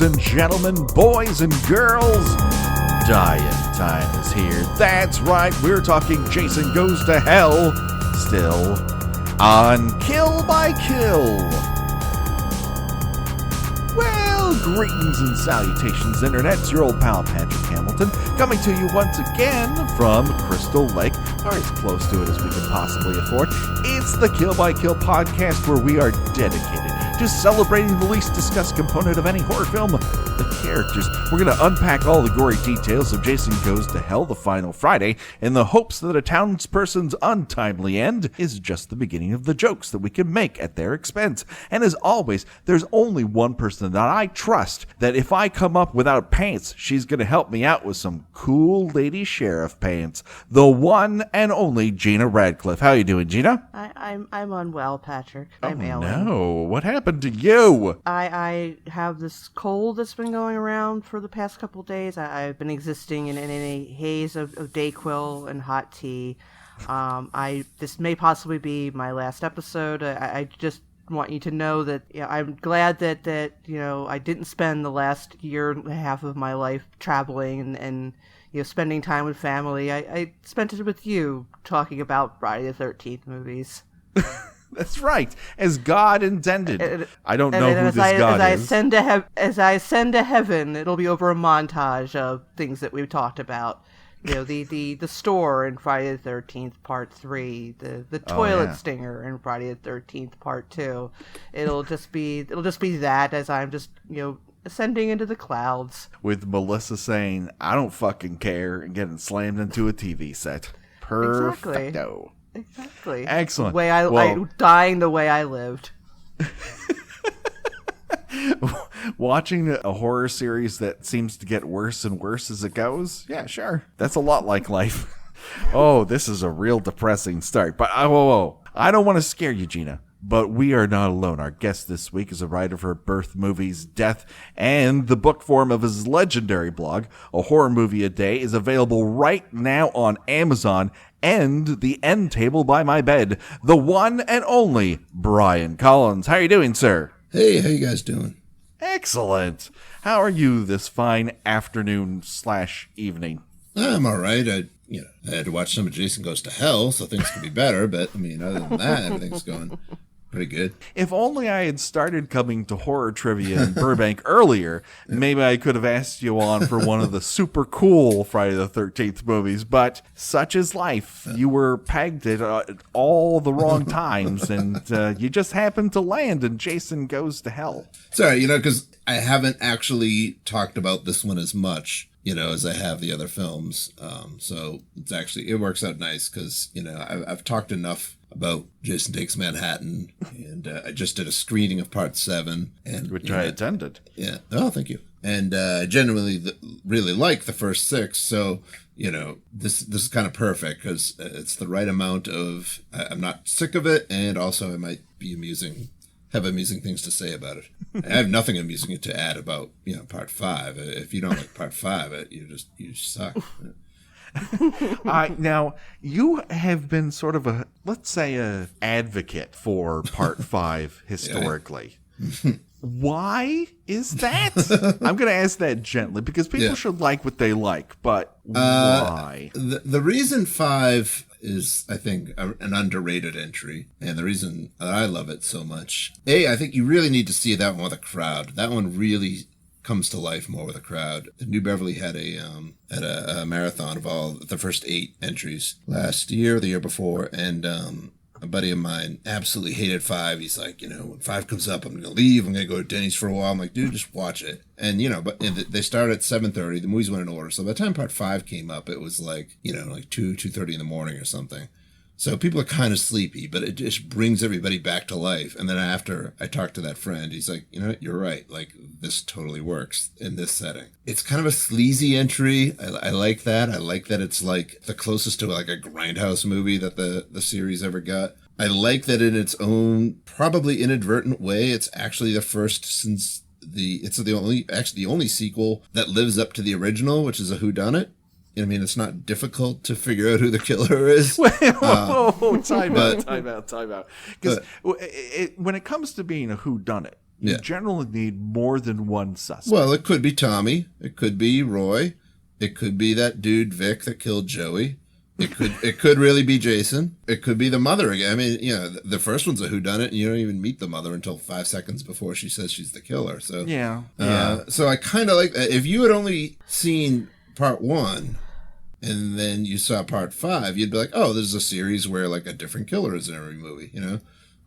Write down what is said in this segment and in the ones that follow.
Ladies and gentlemen, boys and girls, Dying Time is here. That's right, we're talking Jason Goes to Hell, still on Kill by Kill. Well, greetings and salutations, Internet. It's your old pal Patrick Hamilton, coming to you once again from Crystal Lake, or as close to it as we can possibly afford. It's the Kill by Kill podcast, where we are dedicated to celebrating the least discussed component of any horror film, the characters. We're going to unpack all the gory details of Jason Goes to Hell, the final Friday, in the hopes that a townsperson's untimely end is just the beginning of the jokes that we can make at their expense. And as always, there's only one person that I trust, that if I come up without pants, she's going to help me out with some cool lady sheriff pants. The one and only Gina Radcliffe. How you doing, Gina? I'm unwell, Patrick. I'm ailing. No, what happened to you? I have this cold that's been going around for the past couple days. I've been existing in a haze of Dayquil and hot tea. This may possibly be my last episode. I just want you to know that I'm glad that I didn't spend the last year and a half of my life traveling and spending time with family. I spent it with you talking about Friday the 13th movies. That's right, as God intended. I don't know who this God is. As I ascend to heaven, it'll be over a montage of things that we've talked about. The store in Friday the 13th Part 3, the toilet stinger in Friday the 13th Part 2. It'll just be that as I'm just ascending into the clouds. With Melissa saying, "I don't fucking care," and getting slammed into a TV set. Perfecto. Exactly. Excellent. Dying the way I lived. Watching a horror series that seems to get worse and worse as it goes? Yeah, sure. That's a lot like life. Oh, this is a real depressing start. But I don't want to scare you, Gina. But we are not alone. Our guest this week is a writer for Birth Movies, Death, and the book form of his legendary blog, A Horror Movie a Day, is available right now on Amazon and the End Table by My Bed. The one and only Brian Collins. How are you doing, sir? Hey, how you guys doing? Excellent. How are you this fine afternoon/evening? I'm all right. I had to watch some of Jason Goes to Hell, so things could be better. But other than that, everything's going pretty good. If only I had started coming to horror trivia in Burbank earlier, maybe I could have asked you on for one of the super cool Friday the 13th movies. But such is life. You were pegged at all the wrong times, and you just happened to land in Jason Goes to Hell. Sorry, because I haven't actually talked about this one as much, as I have the other films. So it works out nice because, I've talked enough about Jason Takes Manhattan, and I just did a screening of Part 7. Which I attended. Yeah. Oh, thank you. And I genuinely really like the first 6, so, this is kind of perfect because it's the right amount of, I'm not sick of it, and also I might be have amusing things to say about it. I have nothing amusing to add about, Part 5. If you don't like Part 5, you suck. Now, you have been sort of a advocate for Part 5 historically. Yeah. Why is that? I'm going to ask that gently because people should like what they like, but why? The reason 5 is, I think, an underrated entry, and the reason that I love it so much, I think you really need to see that one with a crowd. That one really comes to life more with a crowd. New Beverly had a marathon of all the first 8 entries last year, the year before, and a buddy of mine absolutely hated 5. He's like, when 5 comes up, I'm going to leave. I'm going to go to Denny's for a while. I'm like, dude, just watch it. And, they started at 7:30. The movies went in order. So by the time Part 5 came up, it was like 2:30 in the morning or something. So people are kind of sleepy, but it just brings everybody back to life. And then after I talked to that friend, he's like, you're right. Like, this totally works in this setting. It's kind of a sleazy entry. I like that. I like that it's like the closest to like a Grindhouse movie that the series ever got. I like that in its own, probably inadvertent way, it's actually the first since it's the only sequel that lives up to the original, which is a whodunit. It's not difficult to figure out who the killer is. Time out. Because when it comes to being a whodunit, You Yeah. generally need more than one suspect. Well, it could be Tommy. It could be Roy. It could be that dude Vic that killed Joey. It could really be Jason. It could be the mother again. I mean, the first one's a whodunit, and you don't even meet the mother until 5 seconds before she says she's the killer. So yeah. So I kind of like that. If you had only seen part 1 and then you saw part 5, you'd be like, oh, there's a series where like a different killer is in every movie,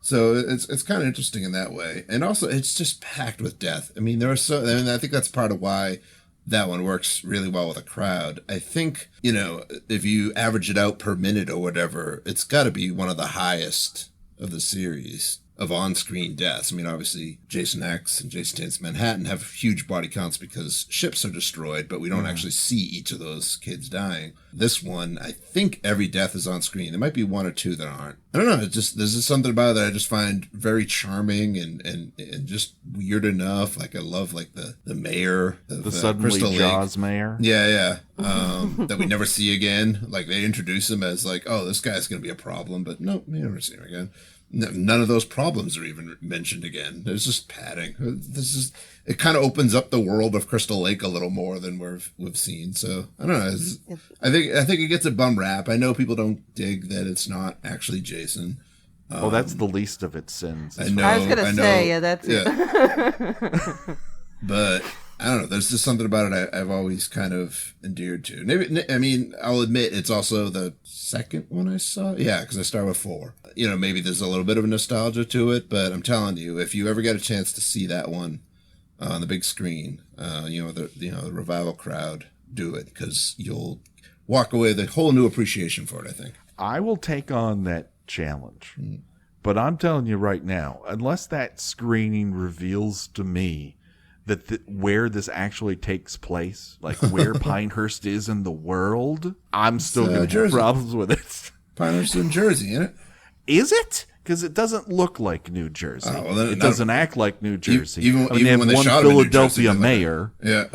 So it's kind of interesting in that way. And also it's just packed with death. I mean, I think that's part of why that one works really well with a crowd. I think, if you average it out per minute or whatever, it's got to be one of the highest of the series of on-screen deaths. I mean, obviously, Jason X and Jason Takes Manhattan have huge body counts because ships are destroyed, but we don't actually see each of those kids dying. This one, I think every death is on screen. There might be 1 or 2 that aren't. I don't know. There's just something about it that I just find very charming and just weird enough. Like, I love, like, the mayor. The suddenly Jaws mayor. Yeah. That we never see again. Like, they introduce him as, like, oh, this guy's going to be a problem, but no, we never see him again. None of those problems are even mentioned again. There's just padding. It kind of opens up the world of Crystal Lake a little more than we've seen. So I don't know. I think it gets a bum rap. I know people don't dig that it's not actually Jason. Well, that's the least of its sins. I know. I was gonna say, yeah, that's it. But I don't know. There's just something about it I've always kind of endeared to. Maybe, I mean, I'll admit it's also the second one I saw. Yeah, because I started with 4. Maybe there's a little bit of nostalgia to it, but I'm telling you, if you ever get a chance to see that one on the big screen, the revival crowd, do it, because you'll walk away with a whole new appreciation for it, I think. I will take on that challenge. But I'm telling you right now, unless that screening reveals to me that where this actually takes place, like where Pinehurst is in the world, I'm still going to have problems with it. Pinehurst in Jersey, isn't it? Is it? Because it doesn't look like New Jersey. Oh, well, it doesn't act like New Jersey. Even they have when they one shot him in New Jersey, Philadelphia mayor. Yeah.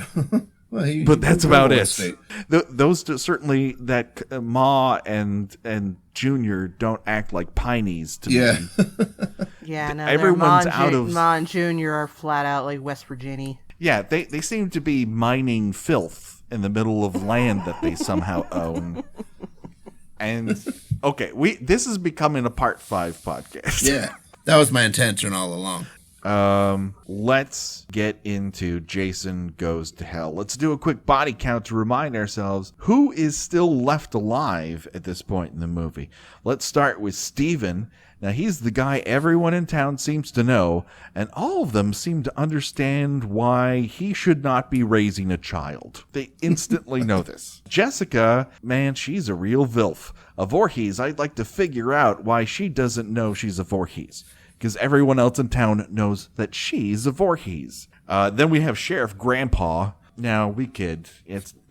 Well, but that's about it. State. Those certainly, that Ma and Junior don't act like Pineys to me. Yeah, no, everyone's out of Ma and Junior are flat out like West Virginia. Yeah, they seem to be mining filth in the middle of land that they somehow own. And okay, this is becoming a part 5 podcast. Yeah, that was my intention all along. Let's get into Jason Goes to Hell. Let's do a quick body count to remind ourselves who is still left alive at this point in the movie. Let's start with Steven. Now, he's the guy everyone in town seems to know, and all of them seem to understand why he should not be raising a child. They instantly know this. Jessica, man, she's a real Vilf. A Voorhees, I'd like to figure out why she doesn't know she's a Voorhees, because everyone else in town knows that she's a Voorhees. Then we have Sheriff Grandpa. Now, we kid.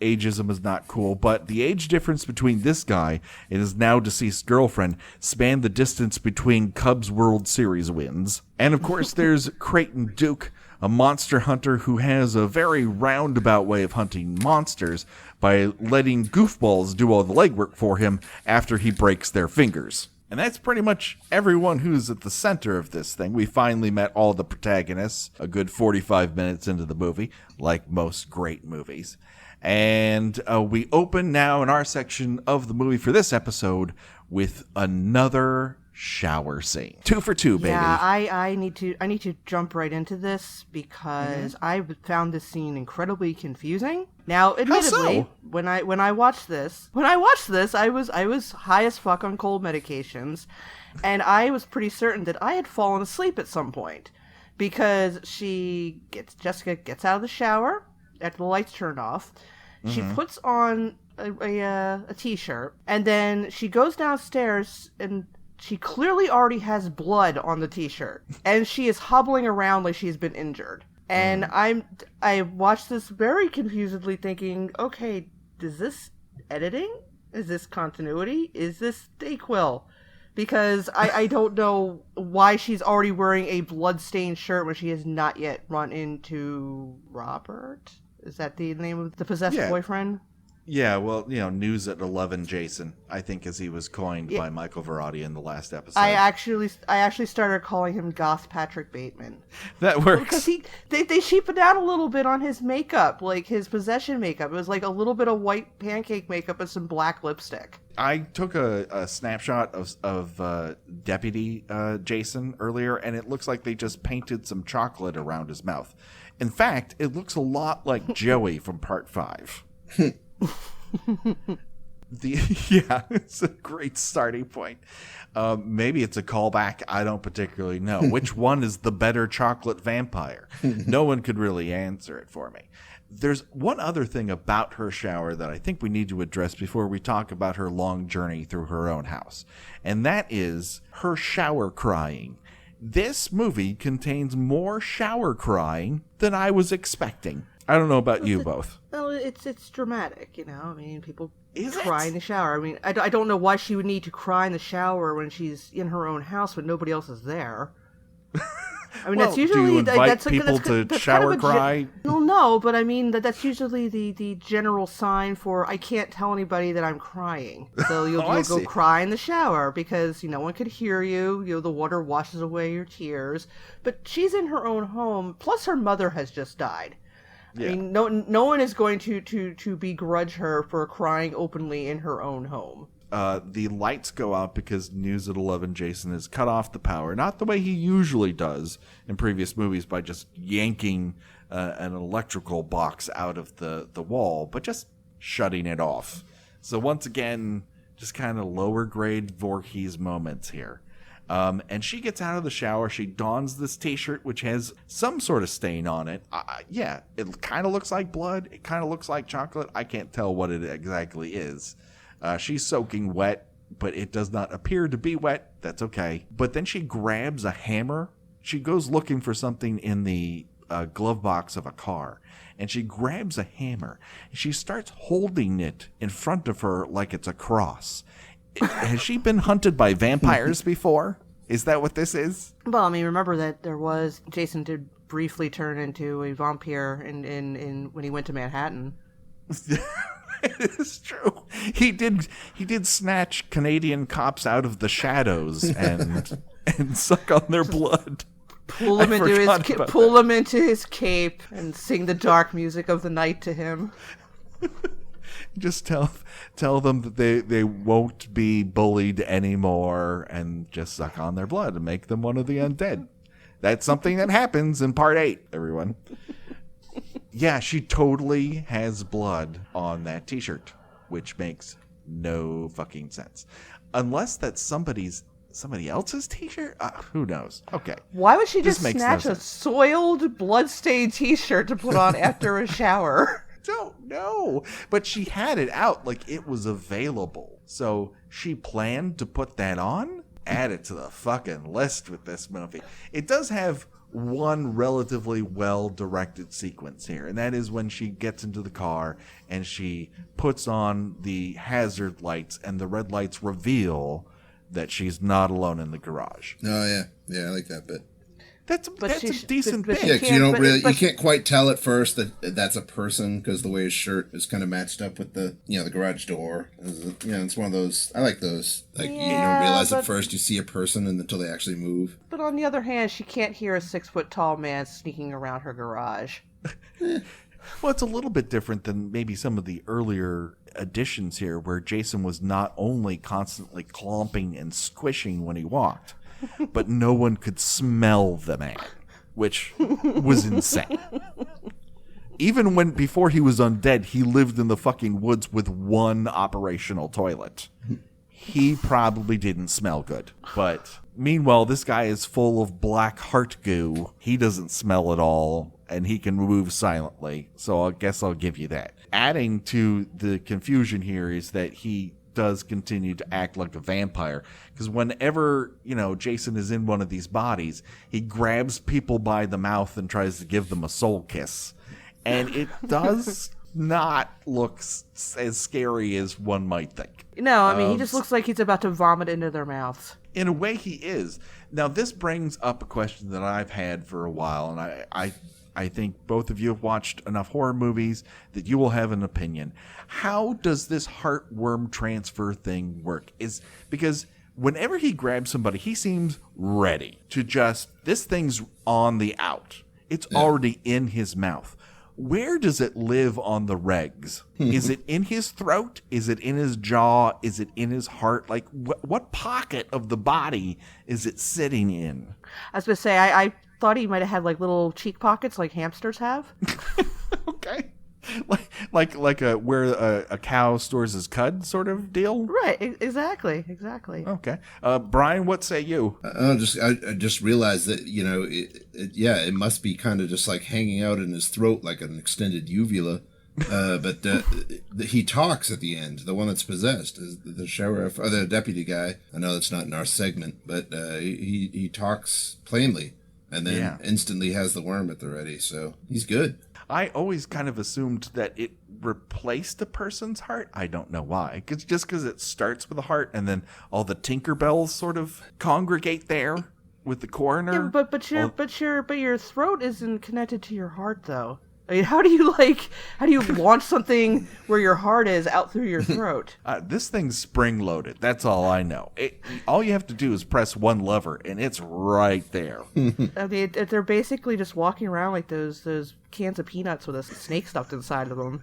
Ageism is not cool, but the age difference between this guy and his now deceased girlfriend spanned the distance between Cubs World Series wins. And of course, there's Creighton Duke, a monster hunter who has a very roundabout way of hunting monsters by letting goofballs do all the legwork for him after he breaks their fingers. And that's pretty much everyone who's at the center of this thing. We finally met all the protagonists a good 45 minutes into the movie, like most great movies. And we open now in our section of the movie for this episode with another shower scene. 2 for 2, baby. Yeah, I need to jump right into this because I found this scene incredibly confusing. Now, admittedly, when I watched this, I was high as fuck on cold medications, and I was pretty certain that I had fallen asleep at some point because Jessica gets out of the shower after the lights turned off. She puts on a t-shirt, and then she goes downstairs and she clearly already has blood on the t-shirt, and she is hobbling around like she's been injured. And I watched this very confusedly thinking, okay, is this editing? Is this continuity? Is this Dayquil? Because I don't know why she's already wearing a blood-stained shirt when she has not yet run into Robert. Is that the name of the possessed boyfriend? Yeah, well, news at 11 Jason, I think, as he was coined by Michael Verratti in the last episode. I actually started calling him Goth Patrick Bateman. That works. Because they sheeped down a little bit on his makeup, like his possession makeup. It was like a little bit of white pancake makeup and some black lipstick. I took a snapshot of Deputy Jason earlier, and it looks like they just painted some chocolate around his mouth. In fact, it looks a lot like Joey from Part 5. It's a great starting point. Maybe it's a callback. I don't particularly know. Which one is the better chocolate vampire? No one could really answer it for me. There's one other thing about her shower that I think we need to address before we talk about her long journey through her own house, and that is her shower crying. This movie contains more shower crying than I was expecting. I don't know about you both. Well, it's dramatic, I mean, people Is cry it? in the shower. I mean, I don't know why she would need to cry in the shower when she's in her own house when nobody else is there. I mean, Well, that's usually do you invite that's people to that's shower kind of cry? Well, no, but I mean that's usually the general sign for I can't tell anybody that I'm crying. So you'll I go see. cry in the shower because no one could hear you. The water washes away your tears. But she's in her own home. Plus, her mother has just died. Yeah. I mean, no one is going to begrudge her for crying openly in her own home. The lights go out because News at 11 Jason has cut off the power, not the way he usually does in previous movies by just yanking an electrical box out of the wall, but just shutting it off. So once again, just kind of lower grade Voorhees moments here. And she gets out of the shower. She dons this t-shirt, which has some sort of stain on it. It kind of looks like blood. It kind of looks like chocolate. I can't tell what it exactly is. She's soaking wet, but it does not appear to be wet. That's okay. But then she grabs a hammer. She goes looking for something in the glove box of a car, and she grabs a hammer. She starts holding it in front of her like it's a cross. Has she been hunted by vampires before? Is that what this is? Well, I mean, remember that Jason did briefly turn into a vampire in when he went to Manhattan. It's true. He did snatch Canadian cops out of the shadows and suck on their blood. Pull him into his cape and sing the dark music of the night to him. Just tell them that they won't be bullied anymore and just suck on their blood and make them one of the undead. That's something that happens in part 8, everyone. Yeah, she totally has blood on that t-shirt, which makes no fucking sense. Unless that's somebody else's t-shirt? Who knows? Okay. Why would she just This makes snatch no a sense. soiled, blood-stained t-shirt to put on after a shower? Don't know. But she had it out like it was available. So she planned to put that on? Add it to the fucking list with this movie. It does have one relatively well-directed sequence here, and that is when she gets into the car and she puts on the hazard lights, and the red lights reveal that she's not alone in the garage. Oh yeah, I like that bit. That's a decent bit. Yeah, 'cause you can't quite tell at first that that's a person because the way his shirt is kind of matched up with the garage door. It's one of those. I like those. Like you don't realize at first you see a person until they actually move. But on the other hand, she can't hear a 6-foot-tall man sneaking around her garage. Well, it's a little bit different than maybe some of the earlier editions here, where Jason was not only constantly clomping and squishing when he walked, but no one could smell the man, which was insane. Even before he was undead, he lived in the fucking woods with one operational toilet. He probably didn't smell good. But meanwhile, this guy is full of black heart goo. He doesn't smell at all, and he can move silently. So I guess I'll give you that. Adding to the confusion here is that he does continue to act like a vampire, because whenever Jason is in one of these bodies, he grabs people by the mouth and tries to give them a soul kiss, and it does not look as scary as one might think. No, I mean, he just looks like he's about to vomit into their mouths. In a way, he is. Now, this brings up a question that I've had for a while, and I I think both of you have watched enough horror movies that you will have an opinion. How does this heartworm transfer thing work? Because whenever he grabs somebody, he seems ready to just, this thing's on the out. It's already in his mouth. Where does it live on the regs? Is it in his throat? Is it in his jaw? Is it in his heart? Like, what pocket of the body is it sitting in? I was going to say, I thought he might have had like little cheek pockets like hamsters have. Okay. Like where a cow stores his cud sort of deal? Right, exactly. Okay. Brian, what say you? I just realized that, it must be kind of just like hanging out in his throat like an extended uvula. But he talks at the end. The one that's possessed is the sheriff or the deputy guy. I know that's not in our segment, but he talks plainly and then instantly has the worm at the ready. So he's good. I always kind of assumed that it replaced a person's heart. I don't know why. Just because it starts with a heart and then all the Tinkerbells sort of congregate there with the coroner. Yeah, but your throat isn't connected to your heart though. I mean, how do you launch something where your heart is out through your throat? This thing's spring-loaded. That's all I know. All you have to do is press one lever, and it's right there. I mean, they're basically just walking around like those cans of peanuts with a snake stuffed inside of them.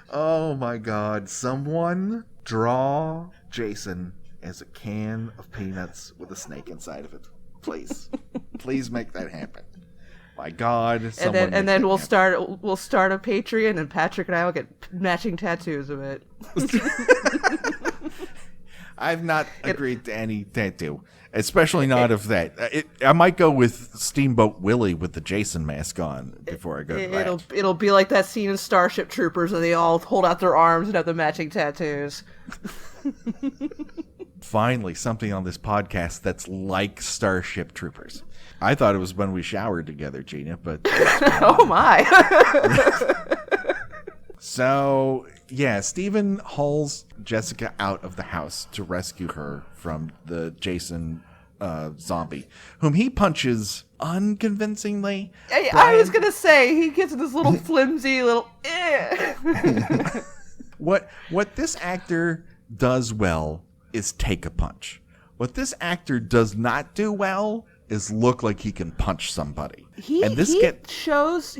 Oh, my God. Someone draw Jason as a can of peanuts with a snake inside of it. Please. Please make that happen. My God! And then we'll start a Patreon, and Patrick and I will get matching tattoos of it. I've not agreed to any tattoo, especially not of that. I might go with Steamboat Willie with the Jason mask on before I go to that. It'll be like that scene in Starship Troopers where they all hold out their arms and have the matching tattoos. Finally, something on this podcast that's like Starship Troopers. I thought it was when we showered together, Gina, but... Oh, my. So, yeah, Stephen hauls Jessica out of the house to rescue her from the Jason zombie, whom he punches unconvincingly. I was going to say, he gets this little flimsy little... What this actor does well is take a punch. What this actor does not do well is look like he can punch somebody. He shows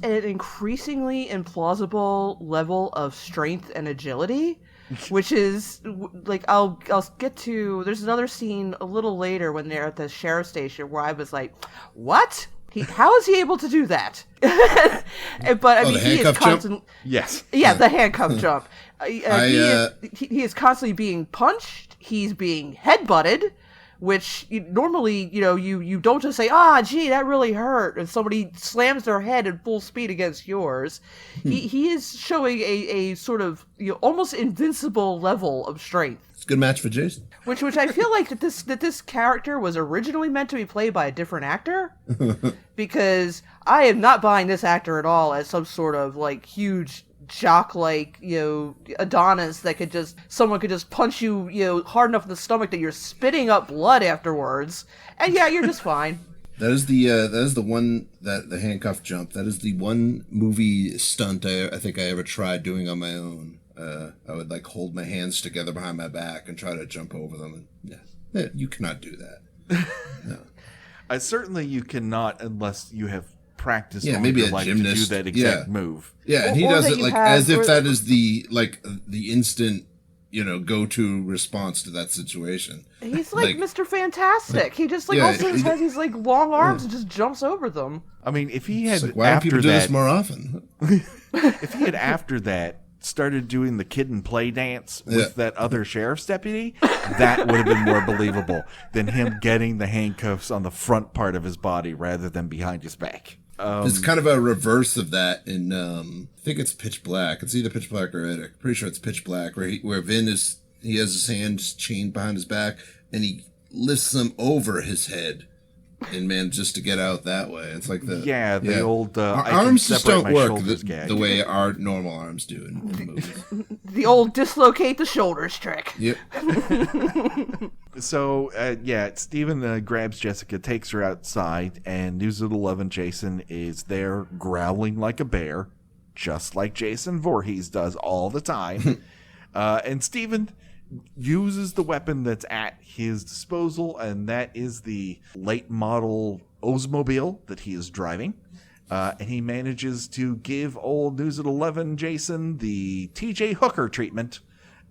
an increasingly implausible level of strength and agility, which is like I'll get to. There's another scene a little later when they're at the sheriff's station where I was like, "What? How is he able to do that?" But I mean, he is constantly the handcuff jump. He is constantly being punched. He's being headbutted. Which normally, you don't just say, gee, that really hurt, and somebody slams their head at full speed against yours. He is showing a sort of almost invincible level of strength. It's a good match for Jason. Which I feel like that this character was originally meant to be played by a different actor, because I am not buying this actor at all as some sort of like huge jock like Adonis that someone could just punch you hard enough in the stomach that you're spitting up blood afterwards, and you're just fine. That is the one that the handcuff jump. That is the one movie stunt I think I ever tried doing on my own. I would like hold my hands together behind my back and try to jump over them. And you cannot do that. No. Certainly you cannot unless you have practiced all maybe your a life gymnast to do that exact move. Yeah, and he does it like as if that is the instant, go-to response to that situation. He's like Mr. Fantastic. He just also has these like long arms and just jumps over them. I mean, if he had why don't people do this more often? If he had after that started doing the kid and play dance with that other sheriff's deputy, that would have been more believable than him getting the handcuffs on the front part of his body rather than behind his back. It's kind of a reverse of that in, I think it's Pitch Black. It's either Pitch Black or Riddick. Pretty sure it's Pitch Black, where Vin has his hands chained behind his back, and he lifts them over his head and manages to get out that way. It's like the old our arms just don't work the way our normal arms do in movies. The old dislocate the shoulders trick. Yep. So, Steven grabs Jessica, takes her outside, and News at 11 Jason is there growling like a bear, just like Jason Voorhees does all the time. And Steven uses the weapon that's at his disposal, and that is the late model Oldsmobile that he is driving. And he manages to give old News at 11 Jason the TJ Hooker treatment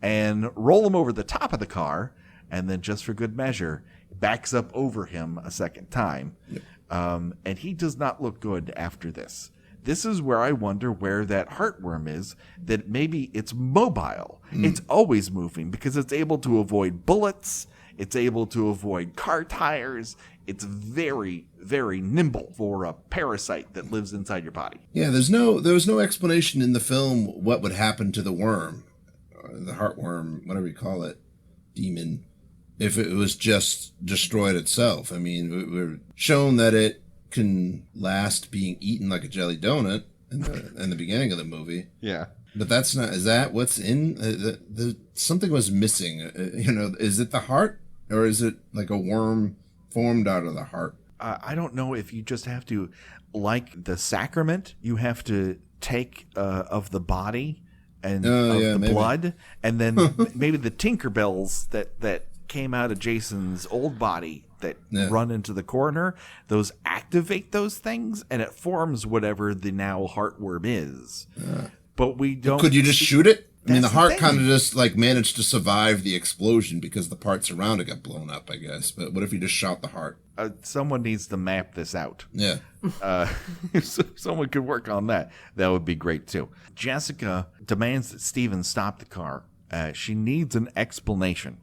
and roll him over the top of the car. And then, just for good measure, backs up over him a second time. Yep. And he does not look good after this. This is where I wonder where that heartworm is, that maybe it's mobile. It's always moving because it's able to avoid bullets. It's able to avoid car tires. It's very, very nimble for a parasite that lives inside your body. Yeah, there was no explanation in the film what would happen to the worm, or the heartworm, whatever you call it, demon, if it was just destroyed itself. I mean, we're shown that it can last being eaten like a jelly donut in the beginning of the movie. Yeah. But that's not, is that what's in, something was missing. Is it the heart, or is it like a worm formed out of the heart? I don't know if you just have to, like the sacrament, you have to take of the body and maybe. Blood, and then maybe the Tinkerbells that came out of Jason's old body that run into the coroner, those activate those things, and it forms whatever the now heartworm is. But we don't. Could you just shoot it? I mean, the heart kind of just like managed to survive the explosion because the parts around it got blown up, I guess. But what if you just shot the heart? Someone needs to map this out. Yeah. If someone could work on that, that would be great too. Jessica demands that Steven stop the car. She needs an explanation.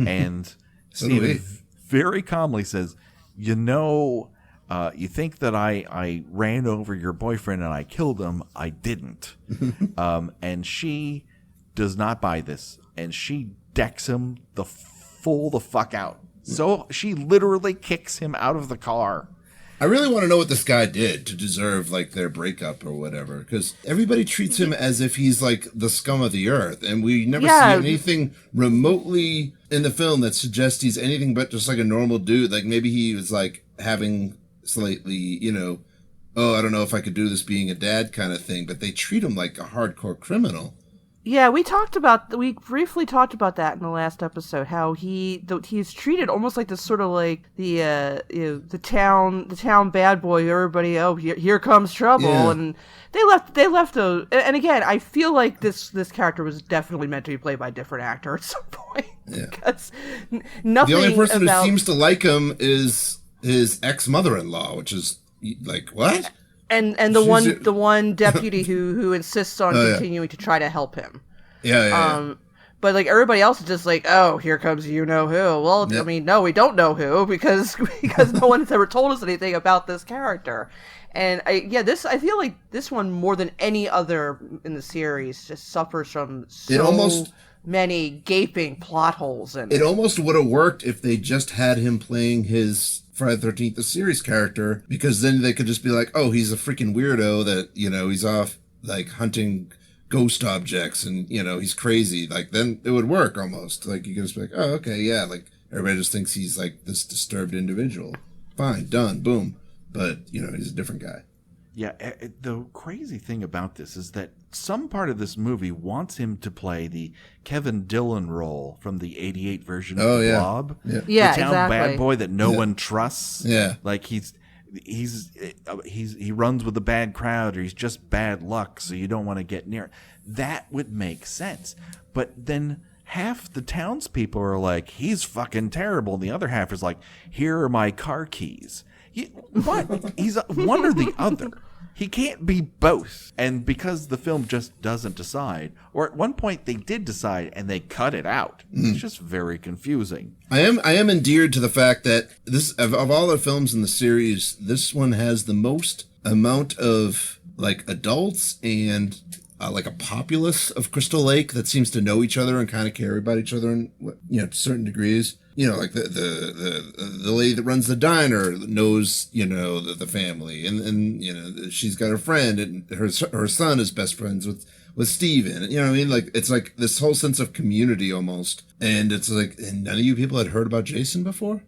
And Steven very calmly says, you think that I ran over your boyfriend and I killed him. I didn't. And she does not buy this. And she decks him the fuck out. So she literally kicks him out of the car. I really want to know what this guy did to deserve like their breakup or whatever, because everybody treats him as if he's like the scum of the earth, and we never see anything remotely in the film that suggests he's anything but just like a normal dude. Like maybe he was like having slightly, I don't know if I could do this being a dad kind of thing, but they treat him like a hardcore criminal. Yeah, we briefly talked about that in the last episode. How he's treated almost like this sort of like the town bad boy. Everybody, here comes trouble, and they left a. And again, I feel like this character was definitely meant to be played by a different actor at some point. Yeah. Because nothing. The only person who seems to like him is his ex-mother-in-law, which is like what? And the one deputy who insists on continuing to try to help him. Yeah. But like everybody else is just like, oh, here comes you know who. Well, I mean, no, we don't know who because no one has ever told us anything about this character. And I feel like this one more than any other in the series just suffers from many gaping plot holes. And it almost would have worked if they just had him playing his Friday the 13th, the series character, because then they could just be like, oh, he's a freaking weirdo that, he's off like hunting ghost objects and, he's crazy. Like then it would work almost. Like you could just be like, oh, okay, yeah. Like everybody just thinks he's like this disturbed individual. Fine, done, boom. But, he's a different guy. Yeah, the crazy thing about this is that some part of this movie wants him to play the Kevin Dillon role from the '88 version of The Blob. Yeah, the town bad boy that no one trusts. Yeah, like he runs with a bad crowd, or he's just bad luck, so you don't want to get near. That would make sense, but then half the townspeople are like, he's fucking terrible, and the other half is like, here are my car keys. What? He's one or the other. He can't be both. And because the film just doesn't decide, or at one point they did decide and they cut it out. It's just very confusing. I am endeared to the fact that this of all the films in the series, this one has the most amount of like adults and like a populace of Crystal Lake that seems to know each other and kind of care about each other in to certain degrees. Like the lady that runs the diner knows, the family, and she's got a friend, and her son is best friends with Steven. You know what I mean? Like, it's like this whole sense of community almost. And it's like, and none of you people had heard about Jason before?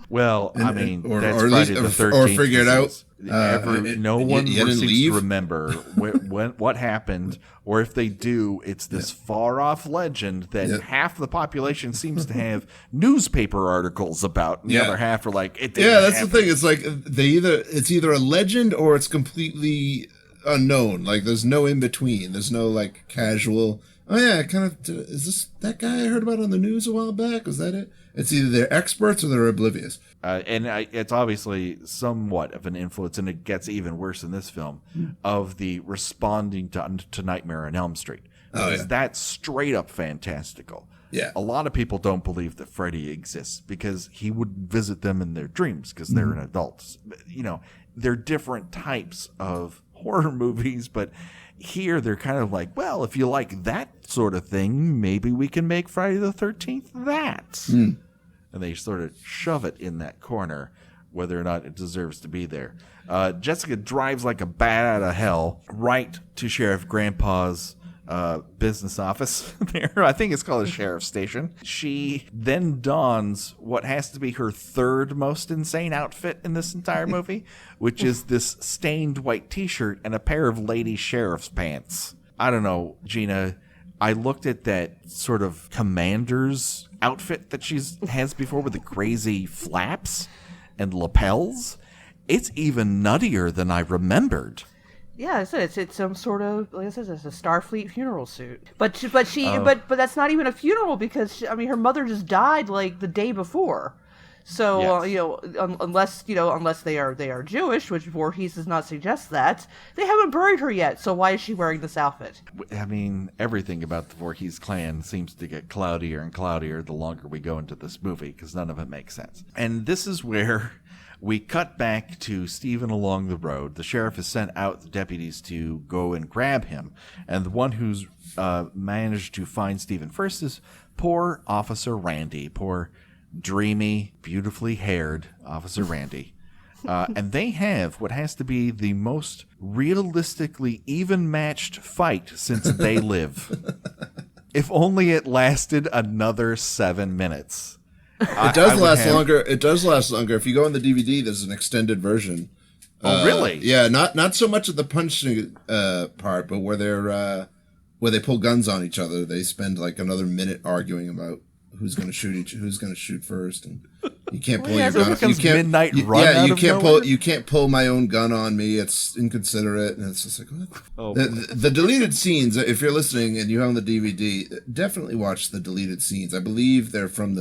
Well, I mean, or that's at Friday least, the 13th. or figure it out. No one you didn't seems leave? to remember what happened, or if they do, it's this far-off legend that half the population seems to have newspaper articles about, and the other half are like, it didn't that's happen. the thing. It's like it's either a legend or it's completely unknown. Like, there's no in between. There's no like casual. Oh yeah, kind of. Is this that guy I heard about on the news a while back? Was that it? It's either they're experts or they're oblivious. It's obviously somewhat of an influence, and it gets even worse in this film, of the responding to Nightmare on Elm Street. Because that's straight up fantastical. Yeah. A lot of people don't believe that Freddy exists because he would visit them in their dreams because they're an adult. You know, they're different types of horror movies, but here they're kind of like, well, if you like that sort of thing, maybe we can make Friday the 13th that. And they sort of shove it in that corner, whether or not it deserves to be there. Jessica drives like a bat out of hell right to Sheriff Grandpa's business office there. I think it's called a sheriff's station. She then dons what has to be her third most insane outfit in this entire movie, which is this stained white t-shirt and a pair of lady sheriff's pants. I don't know, Gina. I looked at that sort of commander's outfit that she has before with the crazy flaps and lapels. It's even nuttier than I remembered. Yeah, I said it's some sort of, like I said, it's a Starfleet funeral suit. But that's not even a funeral because her mother just died like the day before. So unless they are Jewish, which Voorhees does not suggest that, they haven't buried her yet. So why is she wearing this outfit? I mean, everything about the Voorhees clan seems to get cloudier and cloudier the longer we go into this movie because none of it makes sense. And this is where we cut back to Stephen along the road. The sheriff has sent out the deputies to go and grab him. And the one who's managed to find Stephen first is poor Officer Randy. Poor, dreamy, beautifully haired Officer Randy. And they have what has to be the most realistically even-matched fight since They Live. If only it lasted another 7 minutes. It does last longer. It does last longer. If you go on the DVD, there's an extended version. Oh, really? Yeah, not so much at the punching part, but where they pull guns on each other. They spend like another minute arguing about who's going to shoot first, and you can't pull your gun. You can't midnight run. Yeah, you can't pull. You can't pull my own gun on me. It's inconsiderate, and it's just like what? Oh. The deleted scenes. If you're listening and you own the DVD, definitely watch the deleted scenes. I believe they're from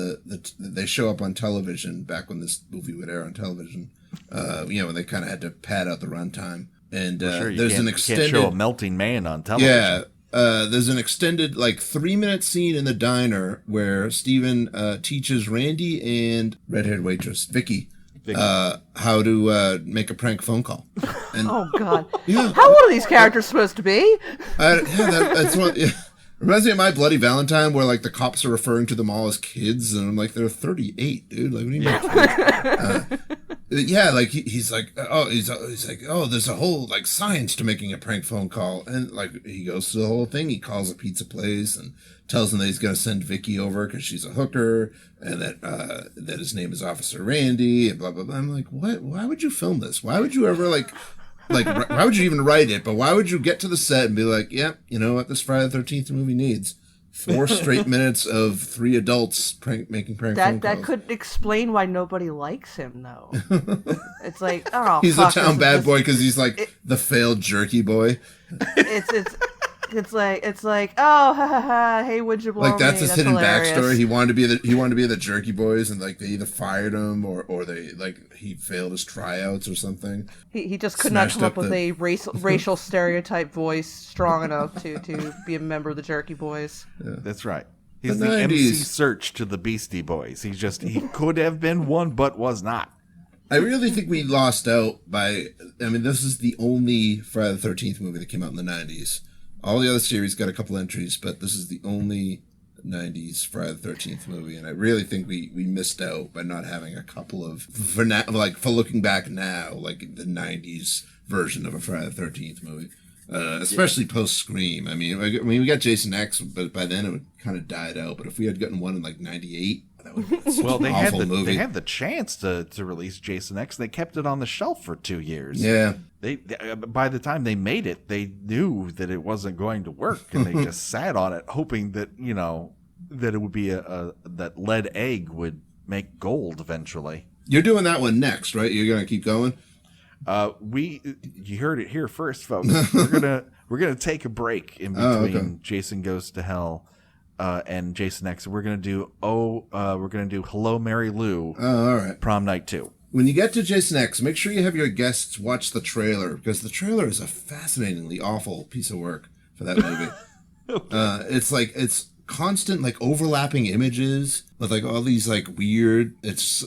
they show up on television back when this movie would air on television. When they kind of had to pad out the runtime. And there's an extended. You can't show a melting man on television. Yeah. There's an extended, 3-minute scene in the diner where Steven teaches Randy and redhead waitress Vicky how to make a prank phone call. And, oh God! Yeah. How old are these characters supposed to be? That's what. Yeah. Reminds me of My Bloody Valentine, where the cops are referring to them all as kids, and I'm like, they're 38, dude. Like, what do you mean? He's like, there's a whole science to making a prank phone call, and he goes through the whole thing. He calls a pizza place and tells them that he's gonna send Vicky over because she's a hooker, and that his name is Officer Randy, and blah blah blah. I'm like, what? Why would you film this? Why would you ever why would you even write it? But why would you get to the set and be like, yep, you know what this Friday the 13th movie needs? 4 straight minutes of 3 adults making prank phone calls. That could explain why nobody likes him, though. It's like, oh, he's a town bad boy because he's the failed jerky boy. It's like, oh, ha ha ha, hey, would you blow me? That's his hidden hilarious. backstory. He wanted to be the jerky boys, and they either fired him or they he failed his tryouts or something. He just could not come up with a racial stereotype voice strong enough to be a member of the Jerky Boys. Yeah. That's right. He's the MC Search to the Beastie Boys. He could have been one, but was not. I really think we lost out this is the only Friday the 13th movie that came out in the 90s. All the other series got a couple entries, but this is the only 90s Friday the 13th movie, and I really think we missed out by not having a couple of, for looking back now, the 90s version of a Friday the 13th movie. especially post Scream. I mean, we got Jason X, but by then it would kind of died out. But if we had gotten one in like '98, that would have been such an awful movie. They had the chance to release Jason X. They kept it on the shelf for 2 years. Yeah. They by the time they made it, they knew that it wasn't going to work, and they just sat on it, hoping that that it would be that lead egg would make gold eventually. You're doing that one next, right? You're gonna keep going. You heard it here first, folks. we're gonna take a break in between Jason Goes to Hell and Jason X. We're gonna do Hello Mary Lou. Oh, all right. Prom Night 2. When you get to Jason X, make sure you have your guests watch the trailer, because the trailer is a fascinatingly awful piece of work for that movie. It's constant like overlapping images with like all these like weird. It's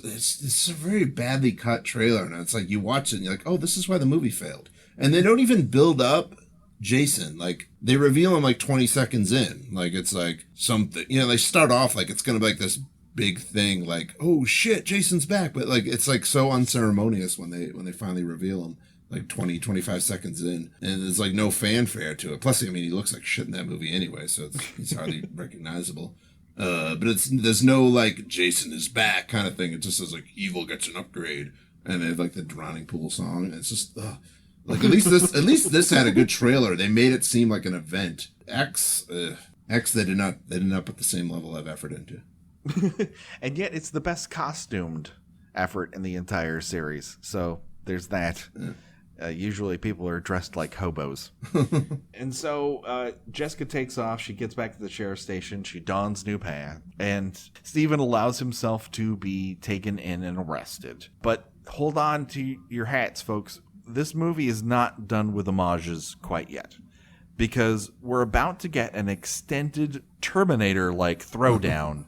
a very badly cut trailer, and it's like you watch it and you're like, oh, this is why the movie failed. And they don't even build up Jason. Like they reveal him like 20 seconds in. Like it's like something. They start off like it's gonna be like this big thing, like, oh shit, Jason's back, but like it's like so unceremonious when they finally reveal him, like 20-25 seconds in, and there's like no fanfare to it. Plus, I mean, he looks like shit in that movie anyway, so he's hardly recognizable. But there's no like Jason is back kind of thing. It just says like evil gets an upgrade, and they have like the Drowning Pool song. And it's just like at least this had a good trailer. They made it seem like an event. X they did not put the same level of effort into. And yet it's the best costumed effort in the entire series. So there's that. Yeah. Usually people are dressed like hobos. And so Jessica takes off. She gets back to the sheriff's station. She dons new pants. And Steven allows himself to be taken in and arrested. But hold on to your hats, folks. This movie is not done with homages quite yet, because we're about to get an extended Terminator-like throwdown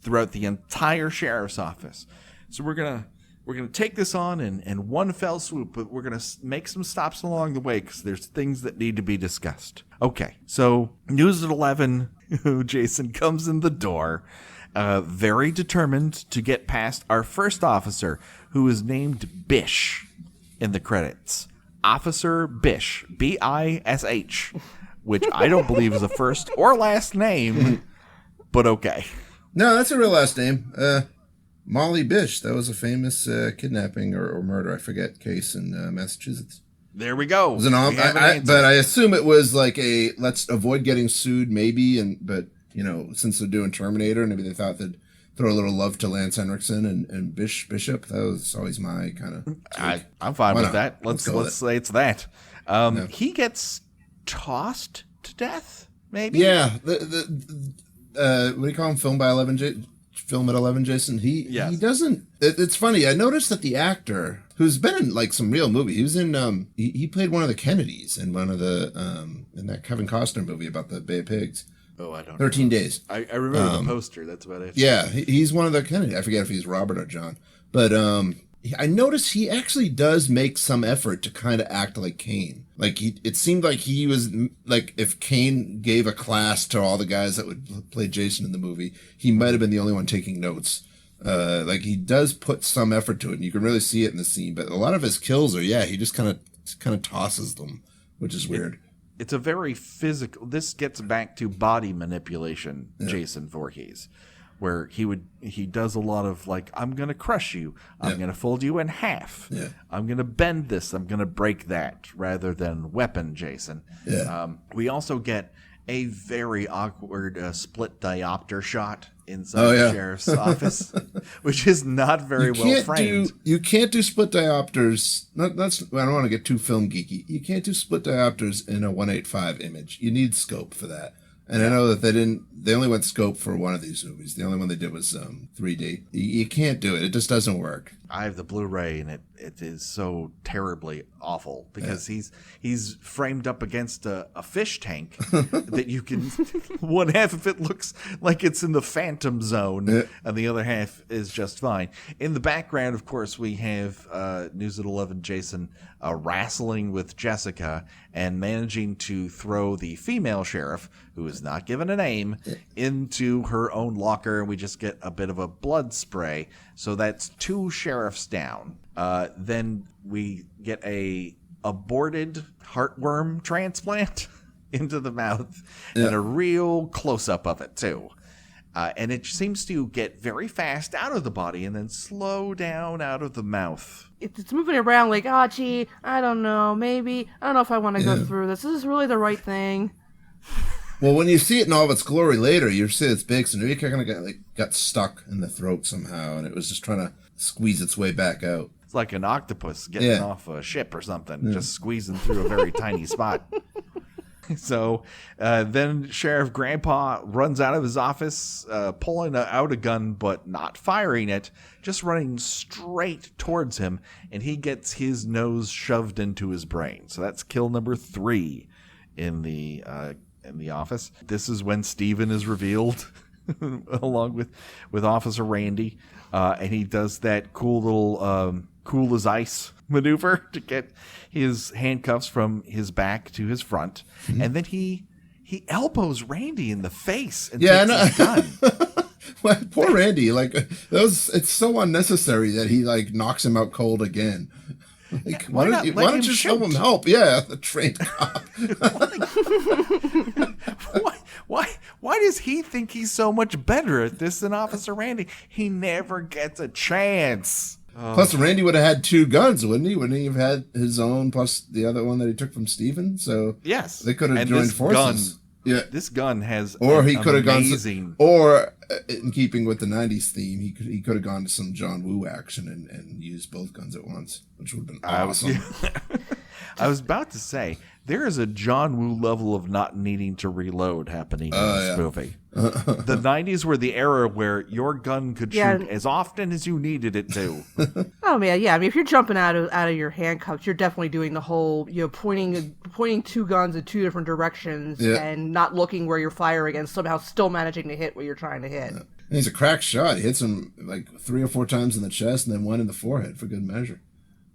throughout the entire sheriff's office. So we're gonna take this on in one fell swoop, but we're gonna make some stops along the way because there's things that need to be discussed. Okay, so News at 11, Jason comes in the door, very determined to get past our first officer, who is named Bish in the credits. Officer Bish, B-I-S-H, which I don't believe is a first or last name, but okay. No, that's a real last name. Molly Bish. That was a famous kidnapping or murder, I forget, case in Massachusetts. There we go. It was but I assume it was like a let's avoid getting sued, maybe. But since they're doing Terminator, maybe they thought they'd throw a little love to Lance Henriksen and Bishop. That was always my kind of. I'm fine with that. Let's say it's that. He gets tossed to death. Maybe. Yeah. What do you call him? Film at 11, Jason. He doesn't. It's funny. I noticed that the actor who's been in like some real movie. He was in. He played one of the Kennedys in one of the in that Kevin Costner movie about the Bay of Pigs. Oh, I don't. 13 Days. I remember the poster. That's about it. Yeah, he's one of the Kennedy. I forget if he's Robert or John, but I noticed he actually does make some effort to kind of act like Kane. Like it seemed like he was like if Kane gave a class to all the guys that would play Jason in the movie, he might have been the only one taking notes. Like he does put some effort to it, and you can really see it in the scene. But a lot of his kills are he just kind of tosses them, which is weird. It's a very physical. This gets back to body manipulation, Jason Voorhees, where he does a lot of like, I'm going to crush you. I'm going to fold you in half. Yeah. I'm going to bend this. I'm going to break that, rather than weapon Jason. Yeah. We also get a very awkward split diopter shot inside the sheriff's office, which is not very well framed. You can't do split diopters. I don't want to get too film geeky. You can't do split diopters in a 1.8.5 image. You need scope for that. And I know that they only went scope for one of these movies. The only one they did was 3D. You can't do it. It just doesn't work. I have the Blu-ray, and it is so terribly awful because he's framed up against a fish tank that you can. One half of it looks like it's in the Phantom Zone, and the other half is just fine. In the background, of course, we have News at 11 Jason wrestling with Jessica and managing to throw the female sheriff, who is not given a name, into her own locker, and we just get a bit of a blood spray. So that's 2 sheriffs down. Then we get a aborted heartworm transplant into the mouth, and a real close-up of it, too. And it seems to get very fast out of the body and then slow down out of the mouth. It's moving around like, oh, gee, I don't know, maybe. I don't know if I want to go through this. Is this really the right thing? Well, when you see it in all of its glory later, you see it's big, so maybe it kind of got stuck in the throat somehow, and it was just trying to squeeze its way back out. It's like an octopus getting off a ship or something, just squeezing through a very tiny spot. So then Sheriff Grandpa runs out of his office, pulling out a gun, but not firing it, just running straight towards him, and he gets his nose shoved into his brain. So that's kill number 3 in the office. This is when Steven is revealed, along with Officer Randy, and he does that cool little cool as ice maneuver to get his handcuffs from his back to his front, and then he elbows Randy in the face and takes his gun. Well, poor Randy, it's so unnecessary that he knocks him out cold again. Why don't you show him help? Yeah, the trained cop. Why does he think he's so much better at this than Officer Randy? He never gets a chance. Plus, Randy would have had 2 guns, wouldn't he? Wouldn't he have had his own plus the other one that he took from Steven? So yes, they could have joined forces. This gun has he could have amazing... or in keeping with the 90s theme, he could have gone to some John Woo action and used both guns at once, which would have been awesome. I was about to say, there is a John Woo level of not needing to reload happening in this movie. The 90s were the era where your gun could shoot as often as you needed it to. Oh man, yeah. I mean, if you're jumping out of your handcuffs, you're definitely doing the whole, pointing 2 guns in 2 different directions and not looking where you're firing and somehow still managing to hit what you're trying to hit. Yeah. He's a crack shot. He hits him 3 or 4 times in the chest and then 1 in the forehead for good measure.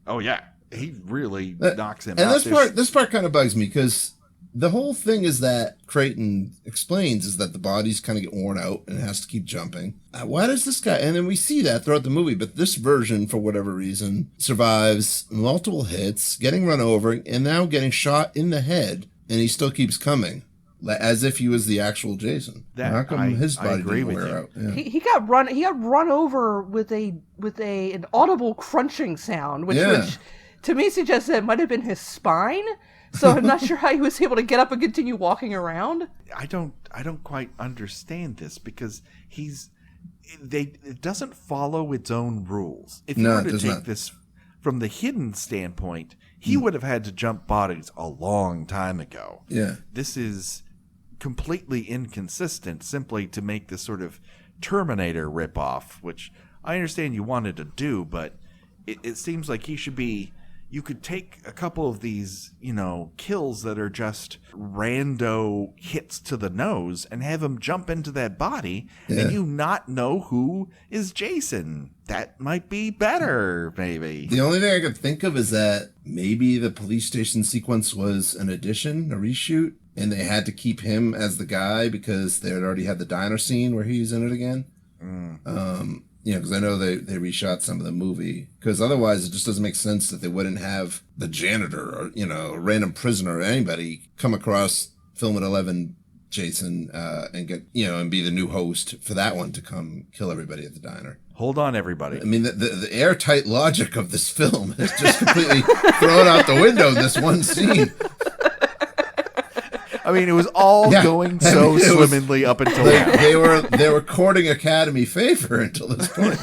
Oh yeah. He really knocks him out. And this part kind of bugs me because the whole thing is that Creighton explains is that the bodies kind of get worn out and it has to keep jumping. Why does this guy, and then we see that throughout the movie, but this version, for whatever reason, survives multiple hits, getting run over, and now getting shot in the head, and he still keeps coming. As if he was the actual Jason. How come his body didn't wear out? Yeah. He got run over with an audible crunching sound, which to me suggests that it might have been his spine. So I'm not sure how he was able to get up and continue walking around. I don't quite understand this because it doesn't follow its own rules. If you were to take this from the hidden standpoint, he would have had to jump bodies a long time ago. Yeah. This is completely inconsistent simply to make this sort of Terminator ripoff, which I understand you wanted to do, but it seems like you could take a couple of these, kills that are just rando hits to the nose and have him jump into that body and you not know who is Jason. That might be better, maybe. The only thing I could think of is that maybe the police station sequence was an addition, a reshoot, and they had to keep him as the guy because they had already had the diner scene where he's in it again. Because I know they reshot some of the movie. Because otherwise, it just doesn't make sense that they wouldn't have the janitor or, a random prisoner or anybody come across Film at 11 Jason and get, and be the new host for that one to come kill everybody at the diner. Hold on, everybody. I mean, the airtight logic of this film is just completely thrown out the window in this one scene. I mean, it was all going so swimmingly up until now. They were courting Academy favor until this point.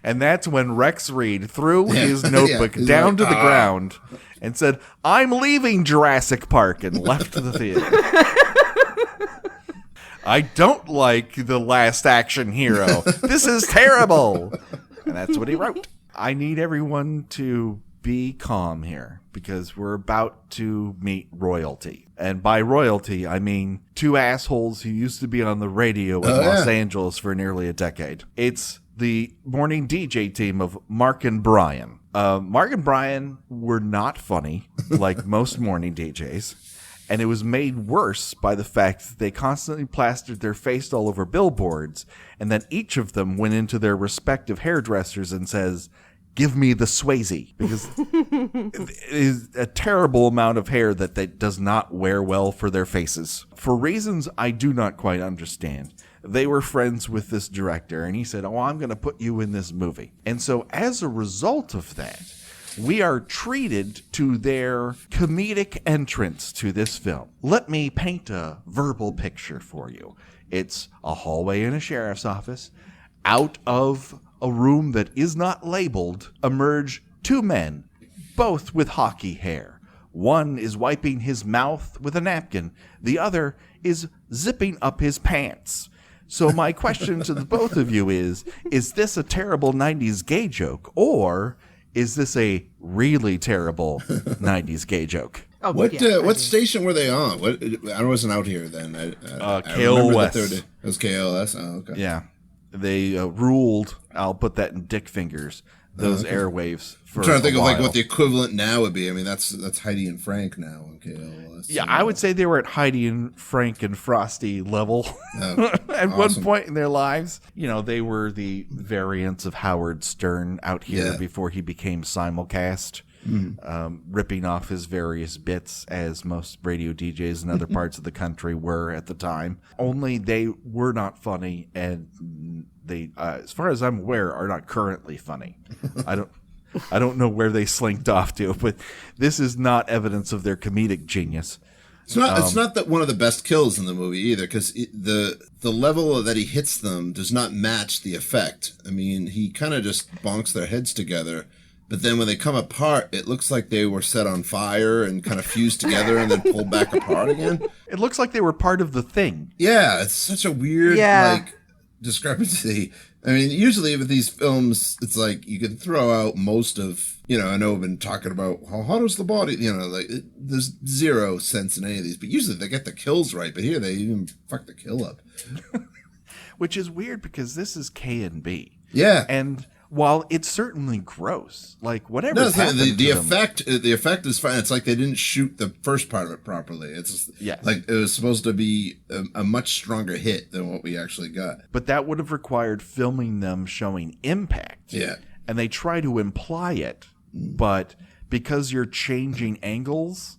And that's when Rex Reed threw his notebook down to the ground and said, "I'm leaving Jurassic Park," and left the theater. I don't like The Last Action Hero. This is terrible. And that's what he wrote. I need everyone to be calm here because we're about to meet royalty. And by royalty, I mean 2 assholes who used to be on the radio in Los Angeles for nearly a decade. It's the morning DJ team of Mark and Brian. Mark and Brian were not funny like most morning DJs. And it was made worse by the fact that they constantly plastered their face all over billboards, and then each of them went into their respective hairdressers and says, give me the Swayze, because it is a terrible amount of hair that does not wear well for their faces. For reasons I do not quite understand, they were friends with this director, and he said, "Oh, I'm going to put you in this movie." And so as a result of that, we are treated to their comedic entrance to this film. Let me paint a verbal picture for you. It's a hallway in a sheriff's office. Out of a room that is not labeled emerge two men, both with hockey hair. One is wiping his mouth with a napkin. The other is zipping up his pants. So my question to the both of you is this a terrible 90s gay joke, or is this a really terrible 90s gay joke? Oh, What station were they on? I wasn't out here then. I KLOS. It was KLS? Oh, okay. Yeah. They ruled, I'll put that in dick fingers, those airwaves for I'm trying to think a of like while. what the equivalent now would be. I mean, that's Heidi and Frank now on KLS. Yeah, I would say they were at Heidi and Frank and Frosty level at one point in their lives. You know, they were the variants of Howard Stern out here before he became simulcast, ripping off his various bits, as most radio DJs in other parts of the country were at the time. Only they were not funny, and they, as far as I'm aware, are not currently funny. I don't know where they slinked off to, but this is not evidence of their comedic genius. It's not that one of the best kills in the movie either, because the level that he hits them does not match the effect. I mean, he kind of just bonks their heads together, but then when they come apart, it looks like they were set on fire and kind of fused together and then pulled back apart again. It looks like they were part of the Thing. Yeah, it's such a weird discrepancy. I mean, usually with these films, it's like you can throw out most of, I know I've been talking about how does the body, there's zero sense in any of these, but usually they get the kills right, but here they even fuck the kill up. Which is weird because this is K&B. Yeah. And while it's certainly gross, like whatever happened the effect is fine. It's like they didn't shoot the first part of it properly. It's like it was supposed to be a much stronger hit than what we actually got. But that would have required filming them showing impact. Yeah. And they try to imply it, but because you're changing angles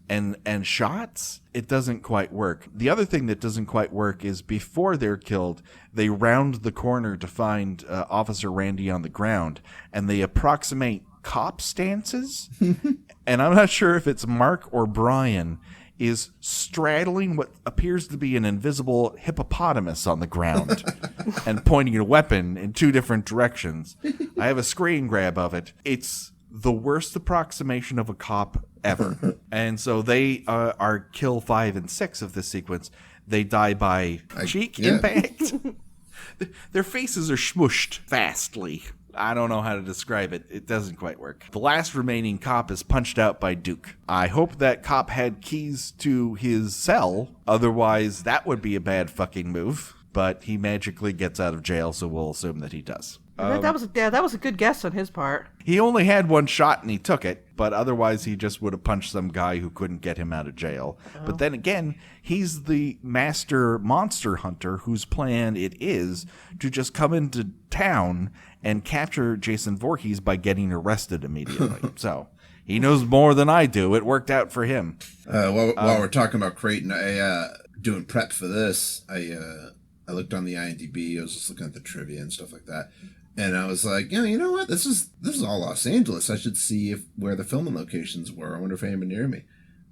and shots, it doesn't quite work. The other thing that doesn't quite work is before they're killed, they round the corner to find Officer Randy on the ground, and they approximate cop stances. And I'm not sure if it's Mark or Brian is straddling what appears to be an invisible hippopotamus on the ground and pointing a weapon in two different directions. I have a screen grab of it. It's the worst approximation of a cop ever. And so they are kill 5 and 6 of this sequence. They die by cheek impact. Their faces are smooshed fastly. I don't know how to describe it. It doesn't quite work. The last remaining cop is punched out by Duke. I hope that cop had keys to his cell. Otherwise, that would be a bad fucking move. But he magically gets out of jail, so we'll assume that he does. That was a good guess on his part. He only had one shot and he took it, but otherwise he just would have punched some guy who couldn't get him out of jail. Oh. But then again, he's the master monster hunter whose plan it is to just come into town and capture Jason Voorhees by getting arrested immediately. So he knows more than I do. It worked out for him. While we're talking about Creighton, doing prep for this, I looked on the IMDb. I was just looking at the trivia and stuff like that. And I was like, you know what? This is all Los Angeles. I should see where the filming locations were. I wonder if anyone near me.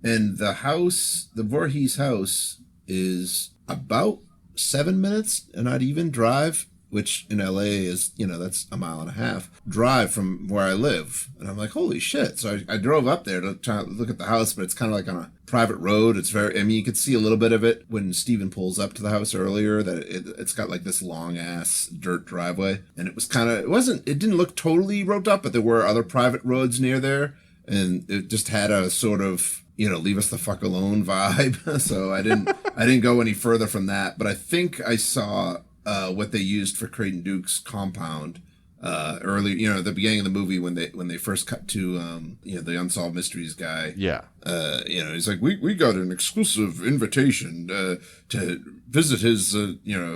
And the Voorhees house, is about 7 minutes, and not even drive, which in LA is, that's a mile and a half drive from where I live. And I'm like, holy shit. So I drove up there to try to look at the house, but it's kind of like on a private road. It's you could see a little bit of it when Steven pulls up to the house earlier, that it's got like this long ass dirt driveway. And it didn't look totally roped up, but there were other private roads near there. And it just had a sort of, leave us the fuck alone vibe. So I didn't go any further from that. But I think I saw what they used for Creighton Duke's compound early, at the beginning of the movie when they first cut to the Unsolved Mysteries guy. Yeah. He's like, we got an exclusive invitation to visit his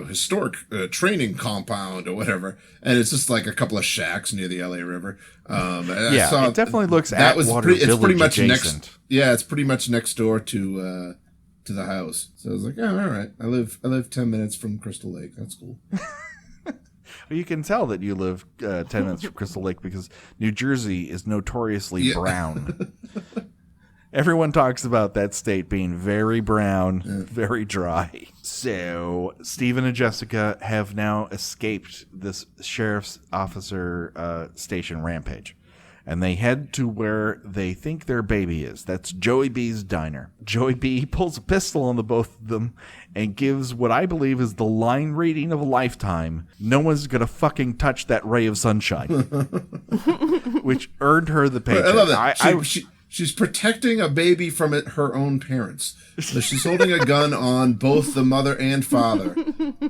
historic training compound or whatever, and it's just like a couple of shacks near the LA River. It definitely looks that it's pretty much adjacent. It's pretty much next door to the house. So I was like, oh, all right. I live 10 minutes from Crystal Lake. That's cool. Well, you can tell that you live 10 minutes from Crystal Lake because New Jersey is notoriously brown. Everyone talks about that state being very brown, very dry. So Stephen and Jessica have now escaped this sheriff's officer station rampage. And they head to where they think their baby is. That's Joey B's diner. Joey B pulls a pistol on the both of them and gives what I believe is the line reading of a lifetime. No one's going to fucking touch that ray of sunshine. Which earned her the paycheck. I love that. She's protecting a baby from her own parents. So she's holding a gun on both the mother and father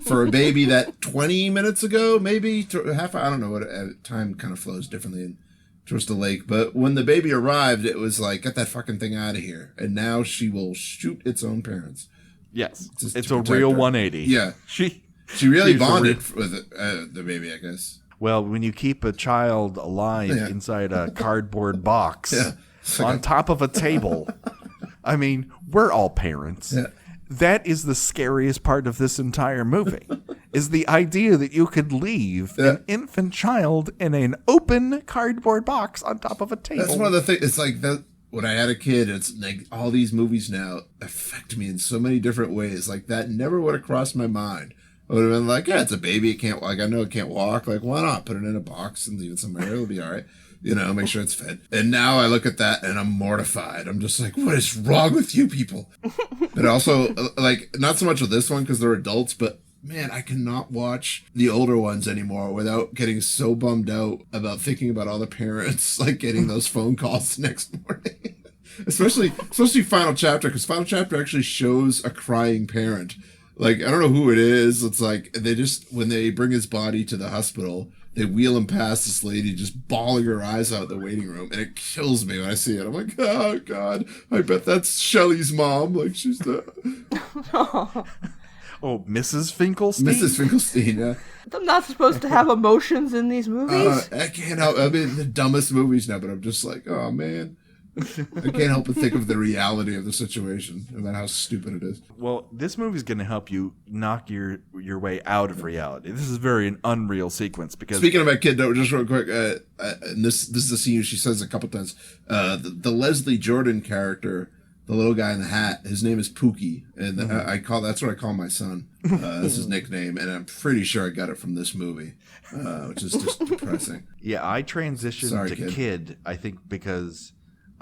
for a baby that 20 minutes ago, maybe half. I don't know what time kind of flows differently in Crystal Lake, but when the baby arrived, it was like, get that fucking thing out of here. And now she will shoot its own parents. Yes, it's a real 180. Yeah, she really bonded with the baby, I guess. Well, when you keep a child alive inside a cardboard box on top of a table, I mean, we're all parents. Yeah. That is the scariest part of this entire movie, is the idea that you could leave an infant child in an open cardboard box on top of a table. That's one of the things. It's like that. When I had a kid, it's like all these movies now affect me in so many different ways. Like that never would have crossed my mind. I would have been like, yeah, it's a baby. It can't. Like I know it can't walk. Like why not put it in a box and leave it somewhere? It'll be all right. Make sure it's fed. And now I look at that and I'm mortified. I'm just like, what is wrong with you people? But also, like, not so much with this one because they're adults, but man, I cannot watch the older ones anymore without getting so bummed out about thinking about all the parents, like, getting those phone calls the next morning. especially Final Chapter, because Final Chapter actually shows a crying parent. Like, I don't know who it is. It's like, when they bring his body to the hospital, they wheel him past this lady just bawling her eyes out in the waiting room. And it kills me when I see it. I'm like, oh, God, I bet that's Shelley's mom. Like, she's the... Oh, Mrs. Finkelstein? Mrs. Finkelstein, yeah. I'm not supposed to have emotions in these movies? I can't help... I mean, the dumbest movies now, but I'm just like, oh, man. I can't help but think of the reality of the situation and how stupid it is. Well, this movie's going to help you knock your way out of reality. This is very an unreal sequence because... Speaking of my kid, though, just real quick, and this is a scene she says a couple times. The Leslie Jordan character, the little guy in the hat, his name is Pookie, and that's what I call my son. That's his nickname, and I'm pretty sure I got it from this movie, which is just depressing. Yeah, I transitioned to kid, I think, because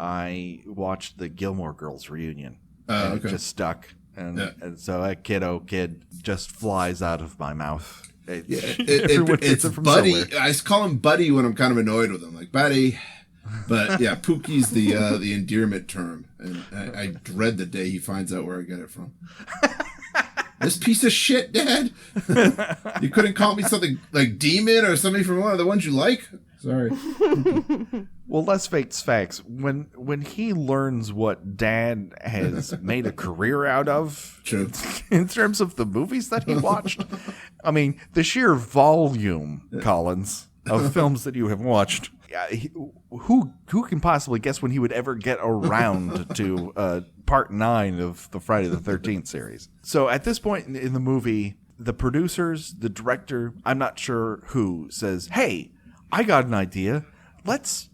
I watched the Gilmore Girls reunion. And it just stuck. And so that kid just flies out of my mouth. It's Buddy. Somewhere. I call him Buddy when I'm kind of annoyed with him. Like, Buddy. But yeah, Pookie's the endearment term. And I dread the day he finds out where I get it from. This piece of shit, Dad. You couldn't call me something like Demon or something from one of the ones you like? Sorry. Well, let's face facts. When he learns what Dad has made a career out of, true, in terms of the movies that he watched, I mean, the sheer volume, Collins, of films that you have watched. Who can possibly guess when he would ever get around to part 9 of the Friday the 13th series? So at this point in the movie, the producers, the director, I'm not sure who, says, "Hey, I got an idea. Let's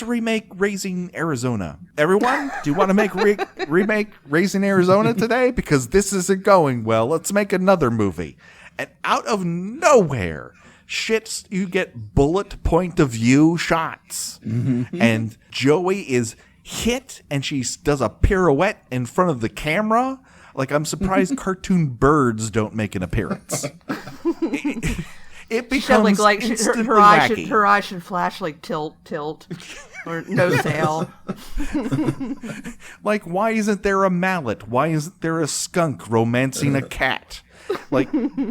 remake Raising Arizona. Everyone, do you want to make remake Raising Arizona today? Because this isn't going well. Let's make another movie." And out of nowhere, you get bullet point of view shots. Mm-hmm. And Joey is hit and she does a pirouette in front of the camera. Like, I'm surprised cartoon birds don't make an appearance. It becomes instantly wacky. Her eye should flash like tilt, or no sail. Like, why isn't there a mallet? Why isn't there a skunk romancing a cat? Like,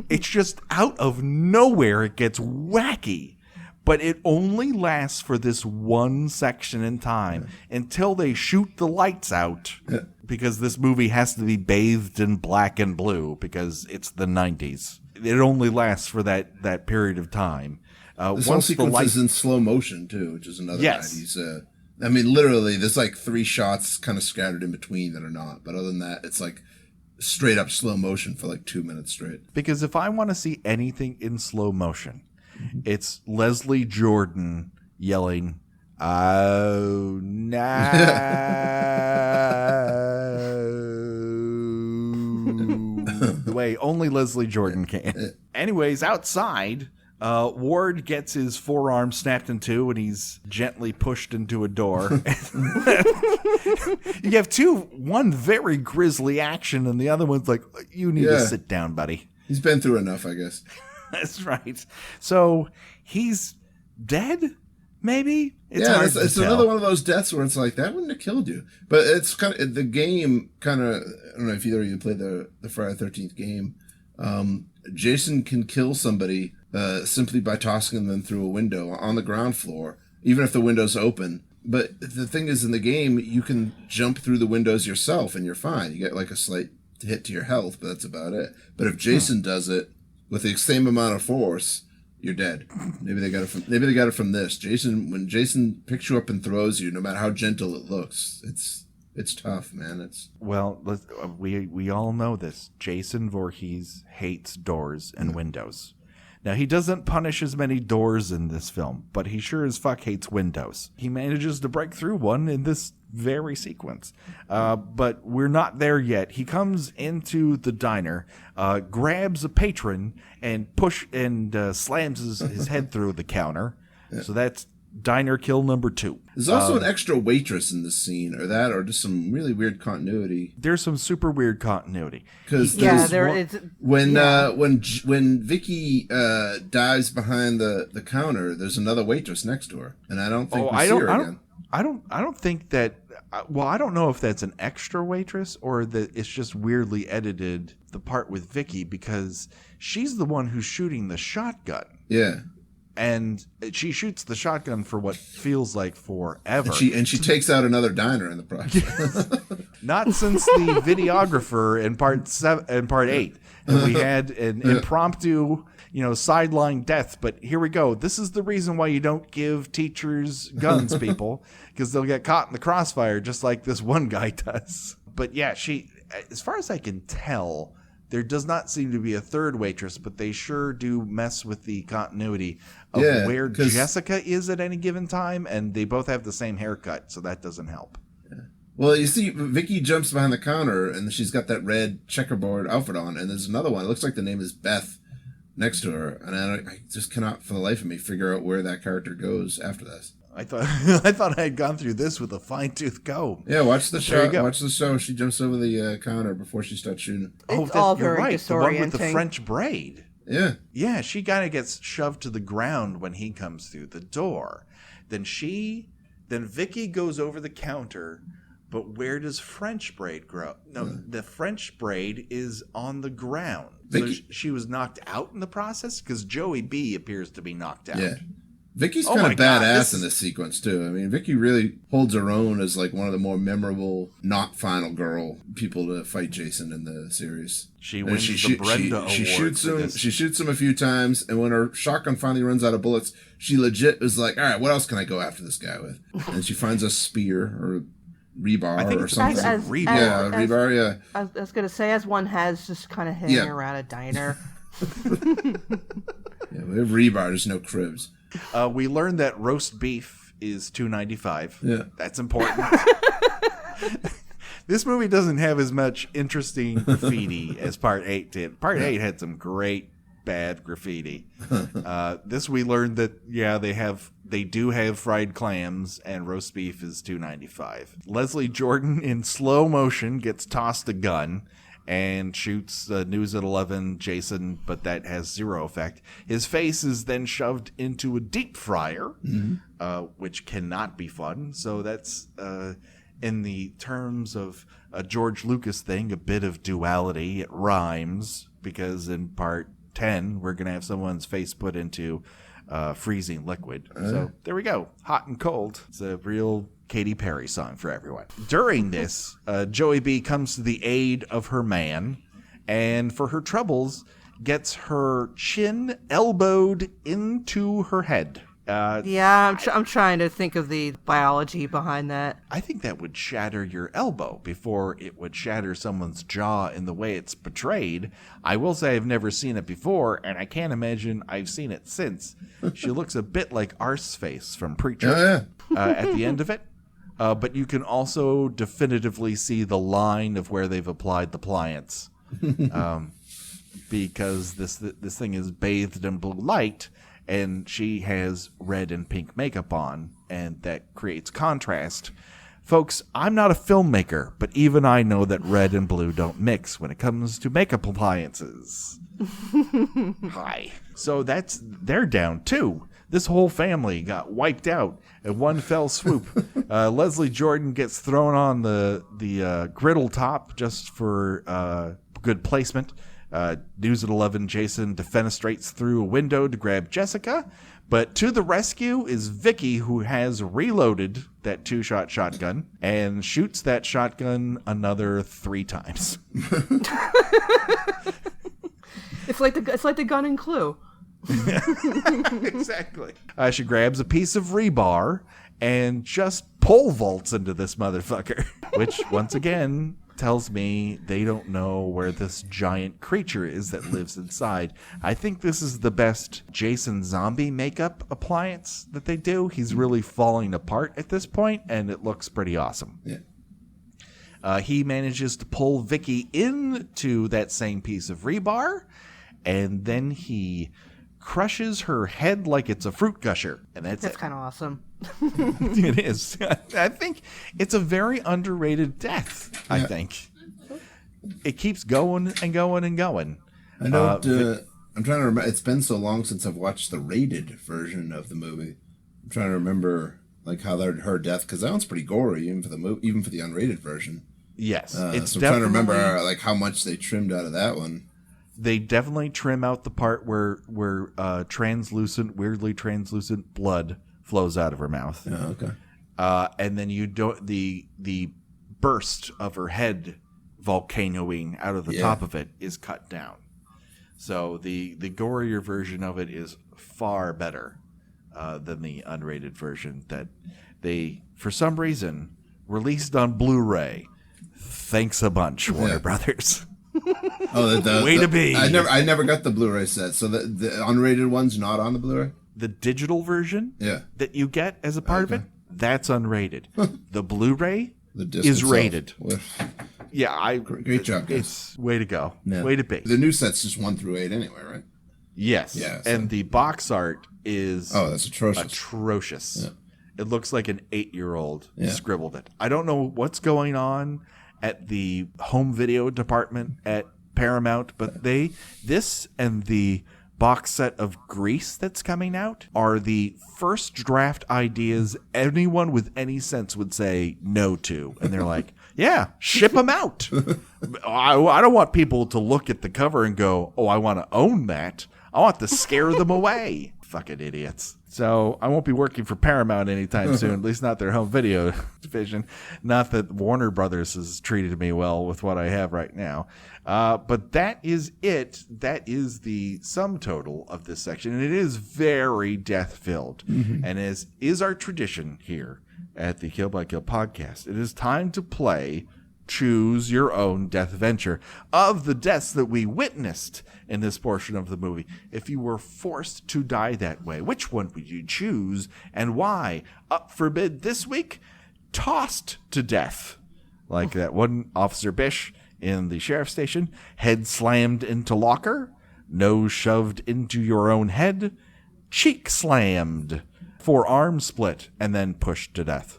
it's just out of nowhere it gets wacky. But it only lasts for this one section in time until they shoot the lights out, because this movie has to be bathed in black and blue because it's the 90s. It only lasts for that period of time. This whole sequence is in slow motion, too, which is another 90s. I mean, literally, there's like 3 shots kind of scattered in between that are not. But other than that, it's like straight up slow motion for like 2 minutes straight. Because if I want to see anything in slow motion, it's Leslie Jordan yelling, "Oh, no." The way only Leslie Jordan can. Anyways, outside, Ward gets his forearm snapped in two and he's gently pushed into a door. You have one very grisly action and the other one's like, you need to sit down, buddy. He's been through enough, I guess. That's right. So he's dead, maybe? It's another one of those deaths where it's like, that wouldn't have killed you. But it's kind of, the game kind of, I don't know if either of you played the Friday the 13th game. Jason can kill somebody simply by tossing them through a window on the ground floor, even if the window's open. But the thing is, in the game, you can jump through the windows yourself and you're fine. You get like a slight hit to your health, but that's about it. But if Jason does it with the same amount of force, you're dead. Maybe they got it from this. When Jason picks you up and throws you, no matter how gentle it looks, it's tough, man. We all know this. Jason Voorhees hates doors and windows. Now, he doesn't punish as many doors in this film, but he sure as fuck hates windows. He manages to break through one in this very sequence. But we're not there yet. He comes into the diner, grabs a patron, and slams his head through the counter. Yeah. So that's diner kill number 2. There's also an extra waitress in this scene, or just some really weird continuity. There's some super weird continuity. Because when Vicky dives behind the counter, there's another waitress next to her, and I don't think we see her again. I don't think that. Well, I don't know if that's an extra waitress or that it's just weirdly edited, the part with Vicky, because she's the one who's shooting the shotgun. Yeah. And she shoots the shotgun for what feels like forever. And she takes out another diner in the process. Not since the videographer in part 8. And we had an impromptu, sideline death. But here we go. This is the reason why you don't give teachers guns, people, because they'll get caught in the crossfire just like this one guy does. But yeah, as far as I can tell, there does not seem to be a third waitress, but they sure do mess with the continuity of where Jessica is at any given time, and they both have the same haircut, so that doesn't help. Yeah. Well, you see, Vicky jumps behind the counter, and she's got that red checkerboard outfit on, and there's another one. It looks like the name is Beth next to her, and I just cannot, for the life of me, figure out where that character goes after this. I thought I had gone through this with a fine-tooth comb. Yeah, watch the show. Watch the show. She jumps over the counter before she starts shooting. It's all very disorienting. The one with the French braid. Yeah. Yeah, she kind of gets shoved to the ground when he comes through the door. Then Vicky goes over the counter, but where does French braid grow? No, the French braid is on the ground. Vicky, so she was knocked out in the process? Because Joey B appears to be knocked out. Yeah. Vicky's kind of badass in this sequence, too. I mean, Vicky really holds her own as, like, one of the more memorable, not final girl people to fight Jason in the series. She wins the Brenda Award. She shoots him a few times, and when her shotgun finally runs out of bullets, she legit is like, all right, what else can I go after this guy with? And she finds a spear or rebar or something. Rebar, yeah. I was going to say, as one has just kind of hanging around a diner. Yeah, we have rebar, there's no cribs. We learned that roast beef is $2.95. Yeah. That's important. This movie doesn't have as much interesting graffiti as Part 8 did. Part 8 had some great bad graffiti. This we learned that, they do have fried clams, and roast beef is $2.95. Leslie Jordan, in slow motion, gets tossed a gun and shoots News at 11 Jason, but that has zero effect. His face is then shoved into a deep fryer, which cannot be fun. So that's, in the terms of a George Lucas thing, a bit of duality. It rhymes, because in part 10, we're going to have someone's face put into freezing liquid. So there we go. Hot and cold. It's a real Katy Perry song for everyone. During this, Joey B comes to the aid of her man, and for her troubles, gets her chin elbowed into her head. I'm trying to think of the biology behind that. I think that would shatter your elbow before it would shatter someone's jaw in the way it's portrayed. I will say I've never seen it before, and I can't imagine I've seen it since. She looks a bit like Arseface from Preacher at the end of it. But you can also definitively see the line of where they've applied the pliants. Because this thing is bathed in blue light, and she has red and pink makeup on, and that creates contrast. Folks, I'm not a filmmaker, but even I know that red and blue don't mix when it comes to makeup appliances. Hi. So they're down too. This whole family got wiped out in one fell swoop. Leslie Jordan gets thrown on the griddle top just for good placement. News at 11, Jason defenestrates through a window to grab Jessica, but to the rescue is Vicky, who has reloaded that 2-shot shotgun and shoots that shotgun another 3 times. It's like the gun in Clue. Exactly. She grabs a piece of rebar and just pole vaults into this motherfucker, which once again tells me they don't know where this giant creature is that lives inside. I think this is the best Jason zombie makeup appliance that they do. He's really falling apart at this point, and it looks pretty awesome. Yeah. He manages to pull Vicky into that same piece of rebar, and then he crushes her head like it's a fruit gusher. And that's kind of awesome. It is. I think it's a very underrated death, I think. It keeps going and going and going. I don't, I'm trying to remember. It's been so long since I've watched the rated version of the movie. I'm trying to remember like how her death, because that one's pretty gory, even for the unrated version. Yes, it's so I'm trying to remember like how much they trimmed out of that one. They definitely trim out the part where weirdly translucent blood flows out of her mouth. Oh, okay. And then the burst of her head volcanoing out of the top of it is cut down. So the gorier version of it is far better than the unrated version that they, for some reason, released on Blu-ray. Thanks a bunch, Warner Brothers. Oh, Way to be! I never got the Blu-ray set, so the unrated one's not on the Blu-ray. The digital version that you get as a part of it, that's unrated. The Blu-ray is rated. Yeah, great job, guys. It's way to go. Yeah. Way to be. The new set's just 1 through 8 anyway, right? Yes. Yeah. So. And the box art is that's atrocious. Atrocious. Yeah. It looks like an 8-year-old scribbled it. I don't know what's going on at the home video department at Paramount, but this and the box set of Grease that's coming out are the first draft ideas anyone with any sense would say no to. And they're like, yeah, ship them out. I don't want people to look at the cover and go, oh, I want to own that. I want to scare them away. Fucking idiots. So I won't be working for Paramount anytime soon, at least not their home video division. Not that Warner Brothers has treated me well with what I have right now. But that is it. That is the sum total of this section. And it is very death-filled. Mm-hmm. And as is our tradition here at the Kill by Kill podcast, it is time to play Choose Your Own Death Venture. Of the deaths that we witnessed in this portion of the movie, if you were forced to die that way, which one would you choose and why? Up for bid this week, tossed to death. Like that one Officer Bish in the sheriff's station, head slammed into locker, nose shoved into your own head, cheek slammed, forearm split, and then pushed to death.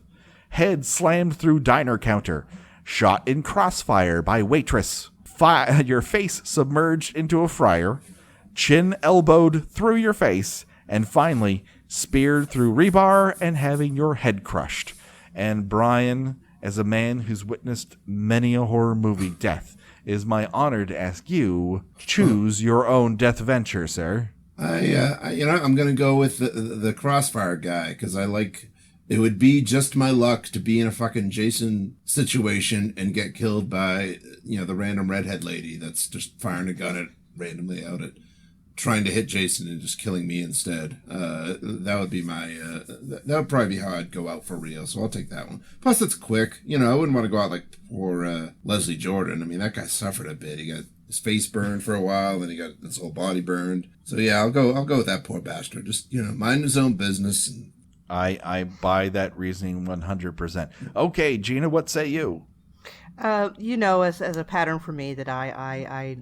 Head slammed through diner counter, shot in crossfire by waitress, your face submerged into a fryer, chin elbowed through your face, and finally speared through rebar and having your head crushed. And Brian, as a man who's witnessed many a horror movie death, it is my honor to ask you, choose your own death venture, sir. I'm going to go with the Crossfire guy, because I like... It would be just my luck to be in a fucking Jason situation and get killed by, the random redhead lady that's just firing a gun randomly out at trying to hit Jason and just killing me instead. That would be that would probably be how I'd go out for real. So I'll take that one. Plus, it's quick. I wouldn't want to go out like poor Leslie Jordan. I mean, that guy suffered a bit. He got his face burned for a while, then he got his whole body burned. So yeah, I'll go with that poor bastard. Just mind his own business. And I buy that reasoning 100%. Okay, Gina, what say you? As a pattern for me that I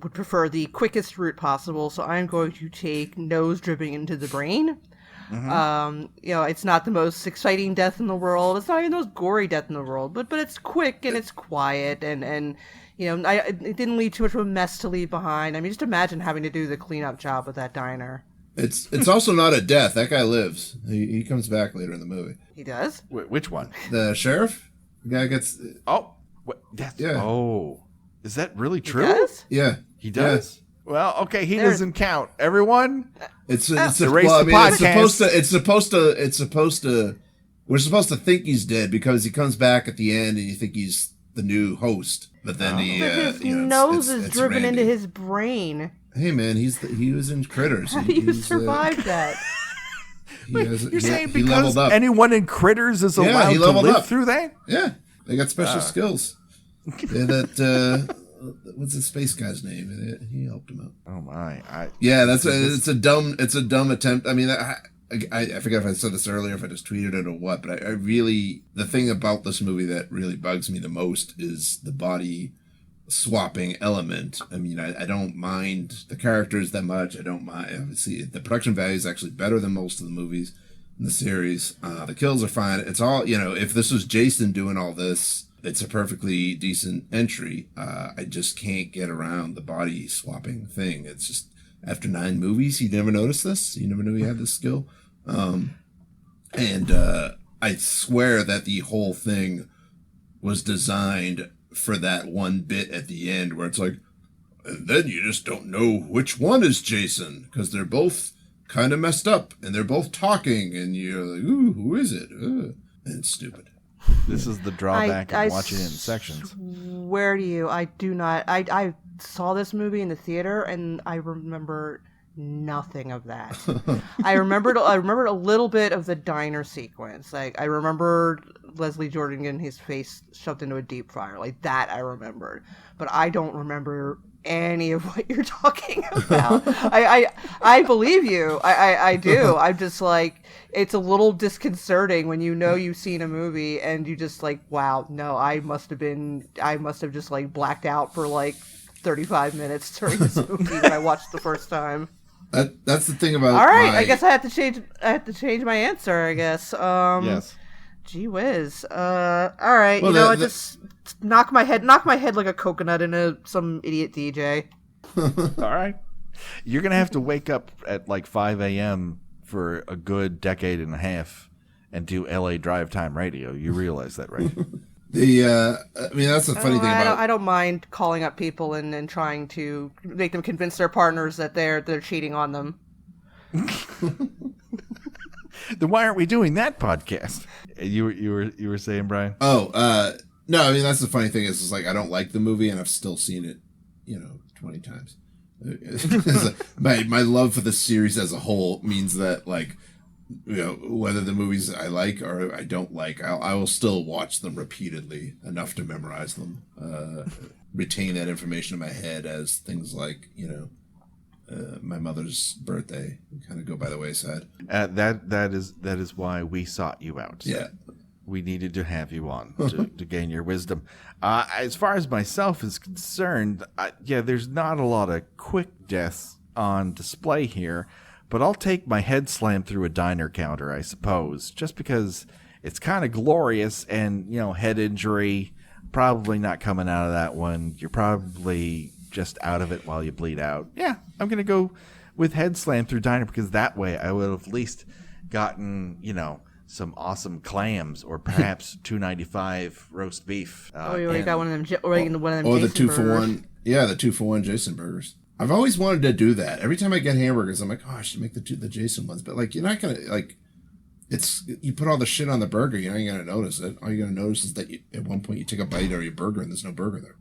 would prefer the quickest route possible, so I'm going to take nose dripping into the brain. Mm-hmm. It's not the most exciting death in the world. It's not even the most gory death in the world, but it's quick and it's quiet and it didn't leave too much of a mess to leave behind. I mean, just imagine having to do the cleanup job with that diner. It's also not a death. That guy lives. He comes back later in the movie. He does? Which one? The sheriff? The guy gets... Oh, yeah. Oh, is that really true? He does? Yeah. He does? Yeah. Well, okay, he doesn't count. Everyone? It's supposed to... We're supposed to think he's dead because he comes back at the end and you think he's the new host. But then his nose is driven into his brain. Hey man, he was in Critters. How do you survive that? You're saying because anyone in Critters is allowed to live through that? Yeah, they got special skills. That what's the space guy's name? He helped him out. Oh my! It's a dumb attempt. I mean, I forget if I said this earlier, if I just tweeted it or what, but I really, the thing about this movie that really bugs me the most is the body swapping element. I mean, I don't mind the characters that much. I don't mind, obviously, the production value is actually better than most of the movies in the series. The kills are fine. It's all, if this was Jason doing all this, it's a perfectly decent entry. I just can't get around the body swapping thing. It's just, after 9 movies, he never noticed this. He never knew he had this skill. I swear that the whole thing was designed for that one bit at the end where it's like, and then you just don't know which one is Jason because they're both kind of messed up and they're both talking and you're like, ooh, who is it? And it's stupid. This is the drawback of watching it in sections. Where do you? I do not. I saw this movie in the theater and I remember nothing of that. I remembered a little bit of the diner sequence. Like I remembered Leslie Jordan getting his face shoved into a deep fryer. Like that I remembered. But I don't remember any of what you're talking about. I believe you. I do. I'm just like, it's a little disconcerting when you've seen a movie and you just like, wow, no, I must have just like blacked out for like 35 minutes during this movie when I watched the first time. That's the thing about. All right, I guess I have to change my answer. I guess. Yes. Gee whiz. All right. Well, just knock my head like a coconut into some idiot DJ. All right. You're gonna have to wake up at like 5 a.m. for a good decade and a half and do LA drive time radio. You realize that, right? That's the funny thing about. I don't mind calling up people and trying to make them convince their partners that they're cheating on them. Then why aren't we doing that podcast? You were saying, Brian? Oh, no. I mean, that's the funny thing is, it's like I don't like the movie, and I've still seen it, 20 times. My love for the series as a whole means that, like, whether the movies I like or I don't like, I will still watch them repeatedly enough to memorize them, retain that information in my head as things like, my mother's birthday kind of go by the wayside. That is why we sought you out. Yeah. We needed to have you on to gain your wisdom. As far as myself is concerned, there's not a lot of quick deaths on display here, but I'll take my head slammed through a diner counter, I suppose, just because it's kind of glorious and, head injury, probably not coming out of that one. You're probably just out of it while you bleed out. Yeah, I'm going to go with head slam through diner because that way I would have at least gotten, some awesome clams, or perhaps $2.95 roast beef. Oh, you already got one of them. One of them. Or the Jason 2-for-1. Yeah, the 2-for-1 Jason burgers. I've always wanted to do that. Every time I get hamburgers, I'm like, oh, I should make the Jason ones. But like, you're not gonna like. It's you put all the shit on the burger, you're not gonna notice it. All you're gonna notice is that at one point you take a bite out of your burger and there's no burger there.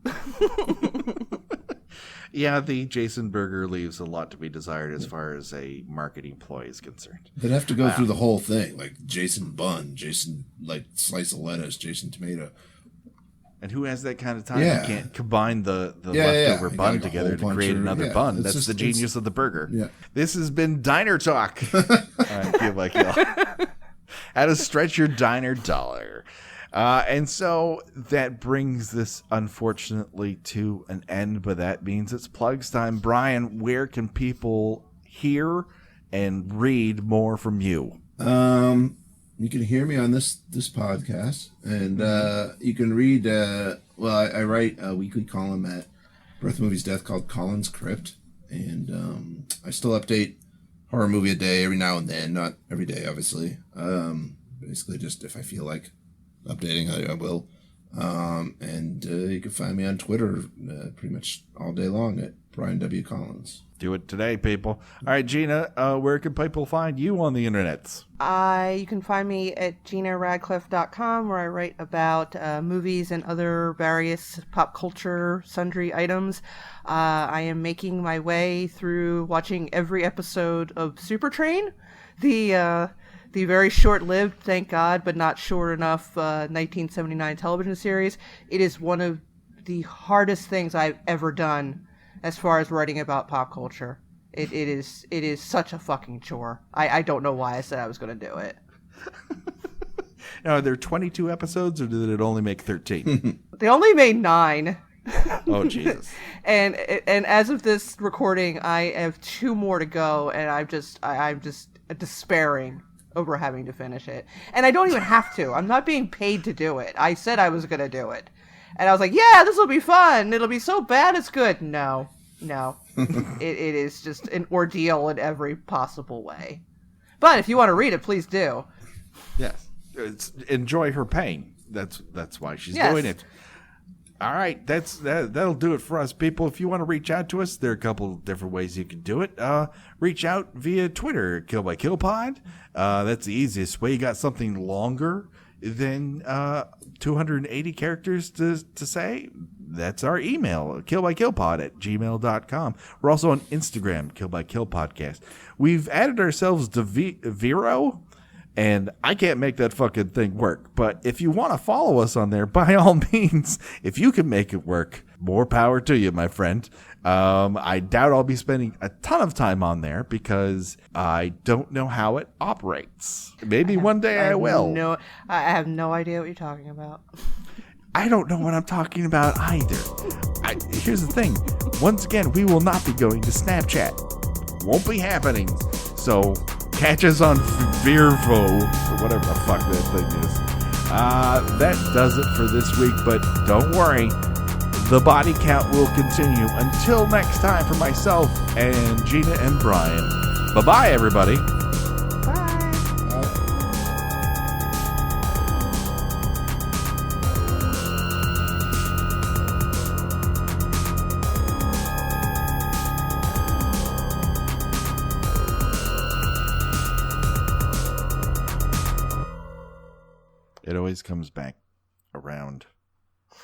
Yeah, the Jason burger leaves a lot to be desired as far as a marketing ploy is concerned. They'd have to go through the whole thing, like Jason bun, Jason like slice of lettuce, Jason tomato. And who has that kind of time? Yeah. You can't combine the leftover You bun got, like, a together whole to create bunch of- another yeah, bun. it's That's just- the genius of the burger. Yeah. This has been Diner Talk. I feel like how to stretch your diner dollar. And so that brings this, unfortunately, to an end, but that means it's plugs time. Brian, where can people hear and read more from you? You can hear me on this podcast, and you can read. I write a weekly column at Birth Movies Death called Colin's Crypt, and I still update horror movie a day every now and then, not every day, obviously. Basically, just if I feel like updating, I will. And you can find me on Twitter pretty much all day long at Brian W. Collins. Do it today, people. All right, Gina, where can people find you on the internets? You can find me at ginaradcliffe.com, where I write about movies and other various pop culture sundry items. I am making my way through watching every episode of Super Train, the very short-lived, thank God, but not short enough 1979 television series. It is one of the hardest things I've ever done as far as writing about pop culture. It is such a fucking chore. I don't know why I said I was going to do it. Now, are there 22 episodes, or did it only make 13? They only made 9. Oh, Jesus. And as of this recording, I have 2 more to go, and I'm just despairing over having to finish it. And I don't even have to. I'm not being paid to do it. I said I was going to do it. And I was like, yeah, this will be fun. It'll be so bad it's good. No. it is just an ordeal in every possible way. But if you want to read it, please do. Yes. Enjoy her pain. That's why she's doing it. All right, that'll do it for us, people. If you want to reach out to us, there are a couple different ways you can do it. Reach out via Twitter, Kill by Kill Pod. That's the easiest way. You got something longer than 280 characters to say? That's our email, killbykillpod@gmail.com. We're also on Instagram, Kill by Kill Podcast. We've added ourselves to Vero. And I can't make that fucking thing work. But if you want to follow us on there, by all means, if you can make it work, more power to you, my friend. I doubt I'll be spending a ton of time on there because I don't know how it operates. Maybe one day I will. I have no idea what you're talking about. I don't know what I'm talking about either. Here's the thing. Once again, we will not be going to Snapchat. Won't be happening. So catch us on Virvo, or whatever the fuck that thing is. That does it for this week, but don't worry. The body count will continue. Until next time, for myself and Gina and Brian. Bye-bye, everybody. Bye. It always comes back around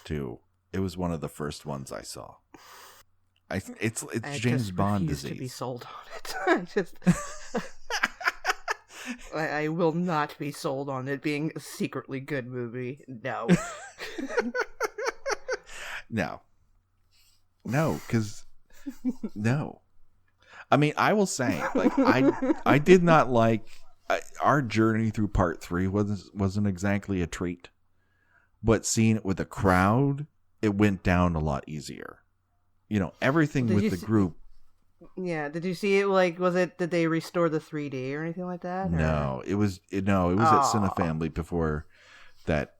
to, it was one of the first ones I saw. It's James Bond disease. To be sold on it. I will not be sold on it being a secretly good movie. No. No, because no. I mean, I will say, like, I did not like our journey through part 3 wasn't exactly a treat, but seeing it with a crowd, it went down a lot easier. You know, everything with the group. Yeah, did you see it? Like, did they restore the 3D or anything like that? Or? No, it was at Cinefamily before that,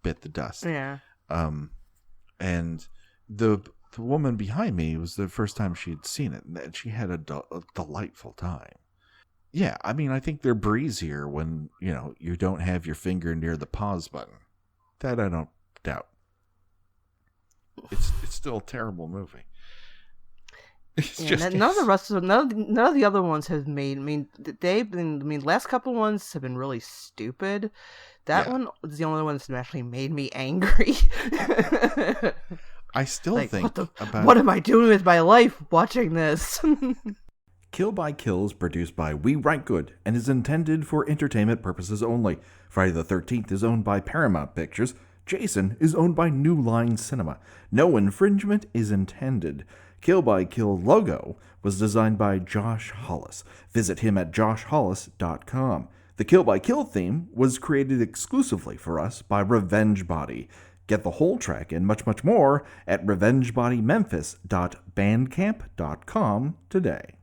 bit the dust. Yeah. And the woman behind me, was the first time she had seen it, and she had a delightful time. Yeah, I mean, I think they're breezier when, you don't have your finger near the pause button. That I don't doubt. It's still a terrible movie. It's none of the rest of none of the other ones have made. I mean, last couple ones have been really stupid. That one is the only one that's actually made me angry. I still think what am I doing with my life watching this? Kill by Kill is produced by We Write Good and is intended for entertainment purposes only. Friday the 13th is owned by Paramount Pictures. Jason is owned by New Line Cinema. No infringement is intended. Kill by Kill logo was designed by Josh Hollis. Visit him at joshhollis.com. The Kill by Kill theme was created exclusively for us by Revenge Body. Get the whole track and much, much more at revengebodymemphis.bandcamp.com today.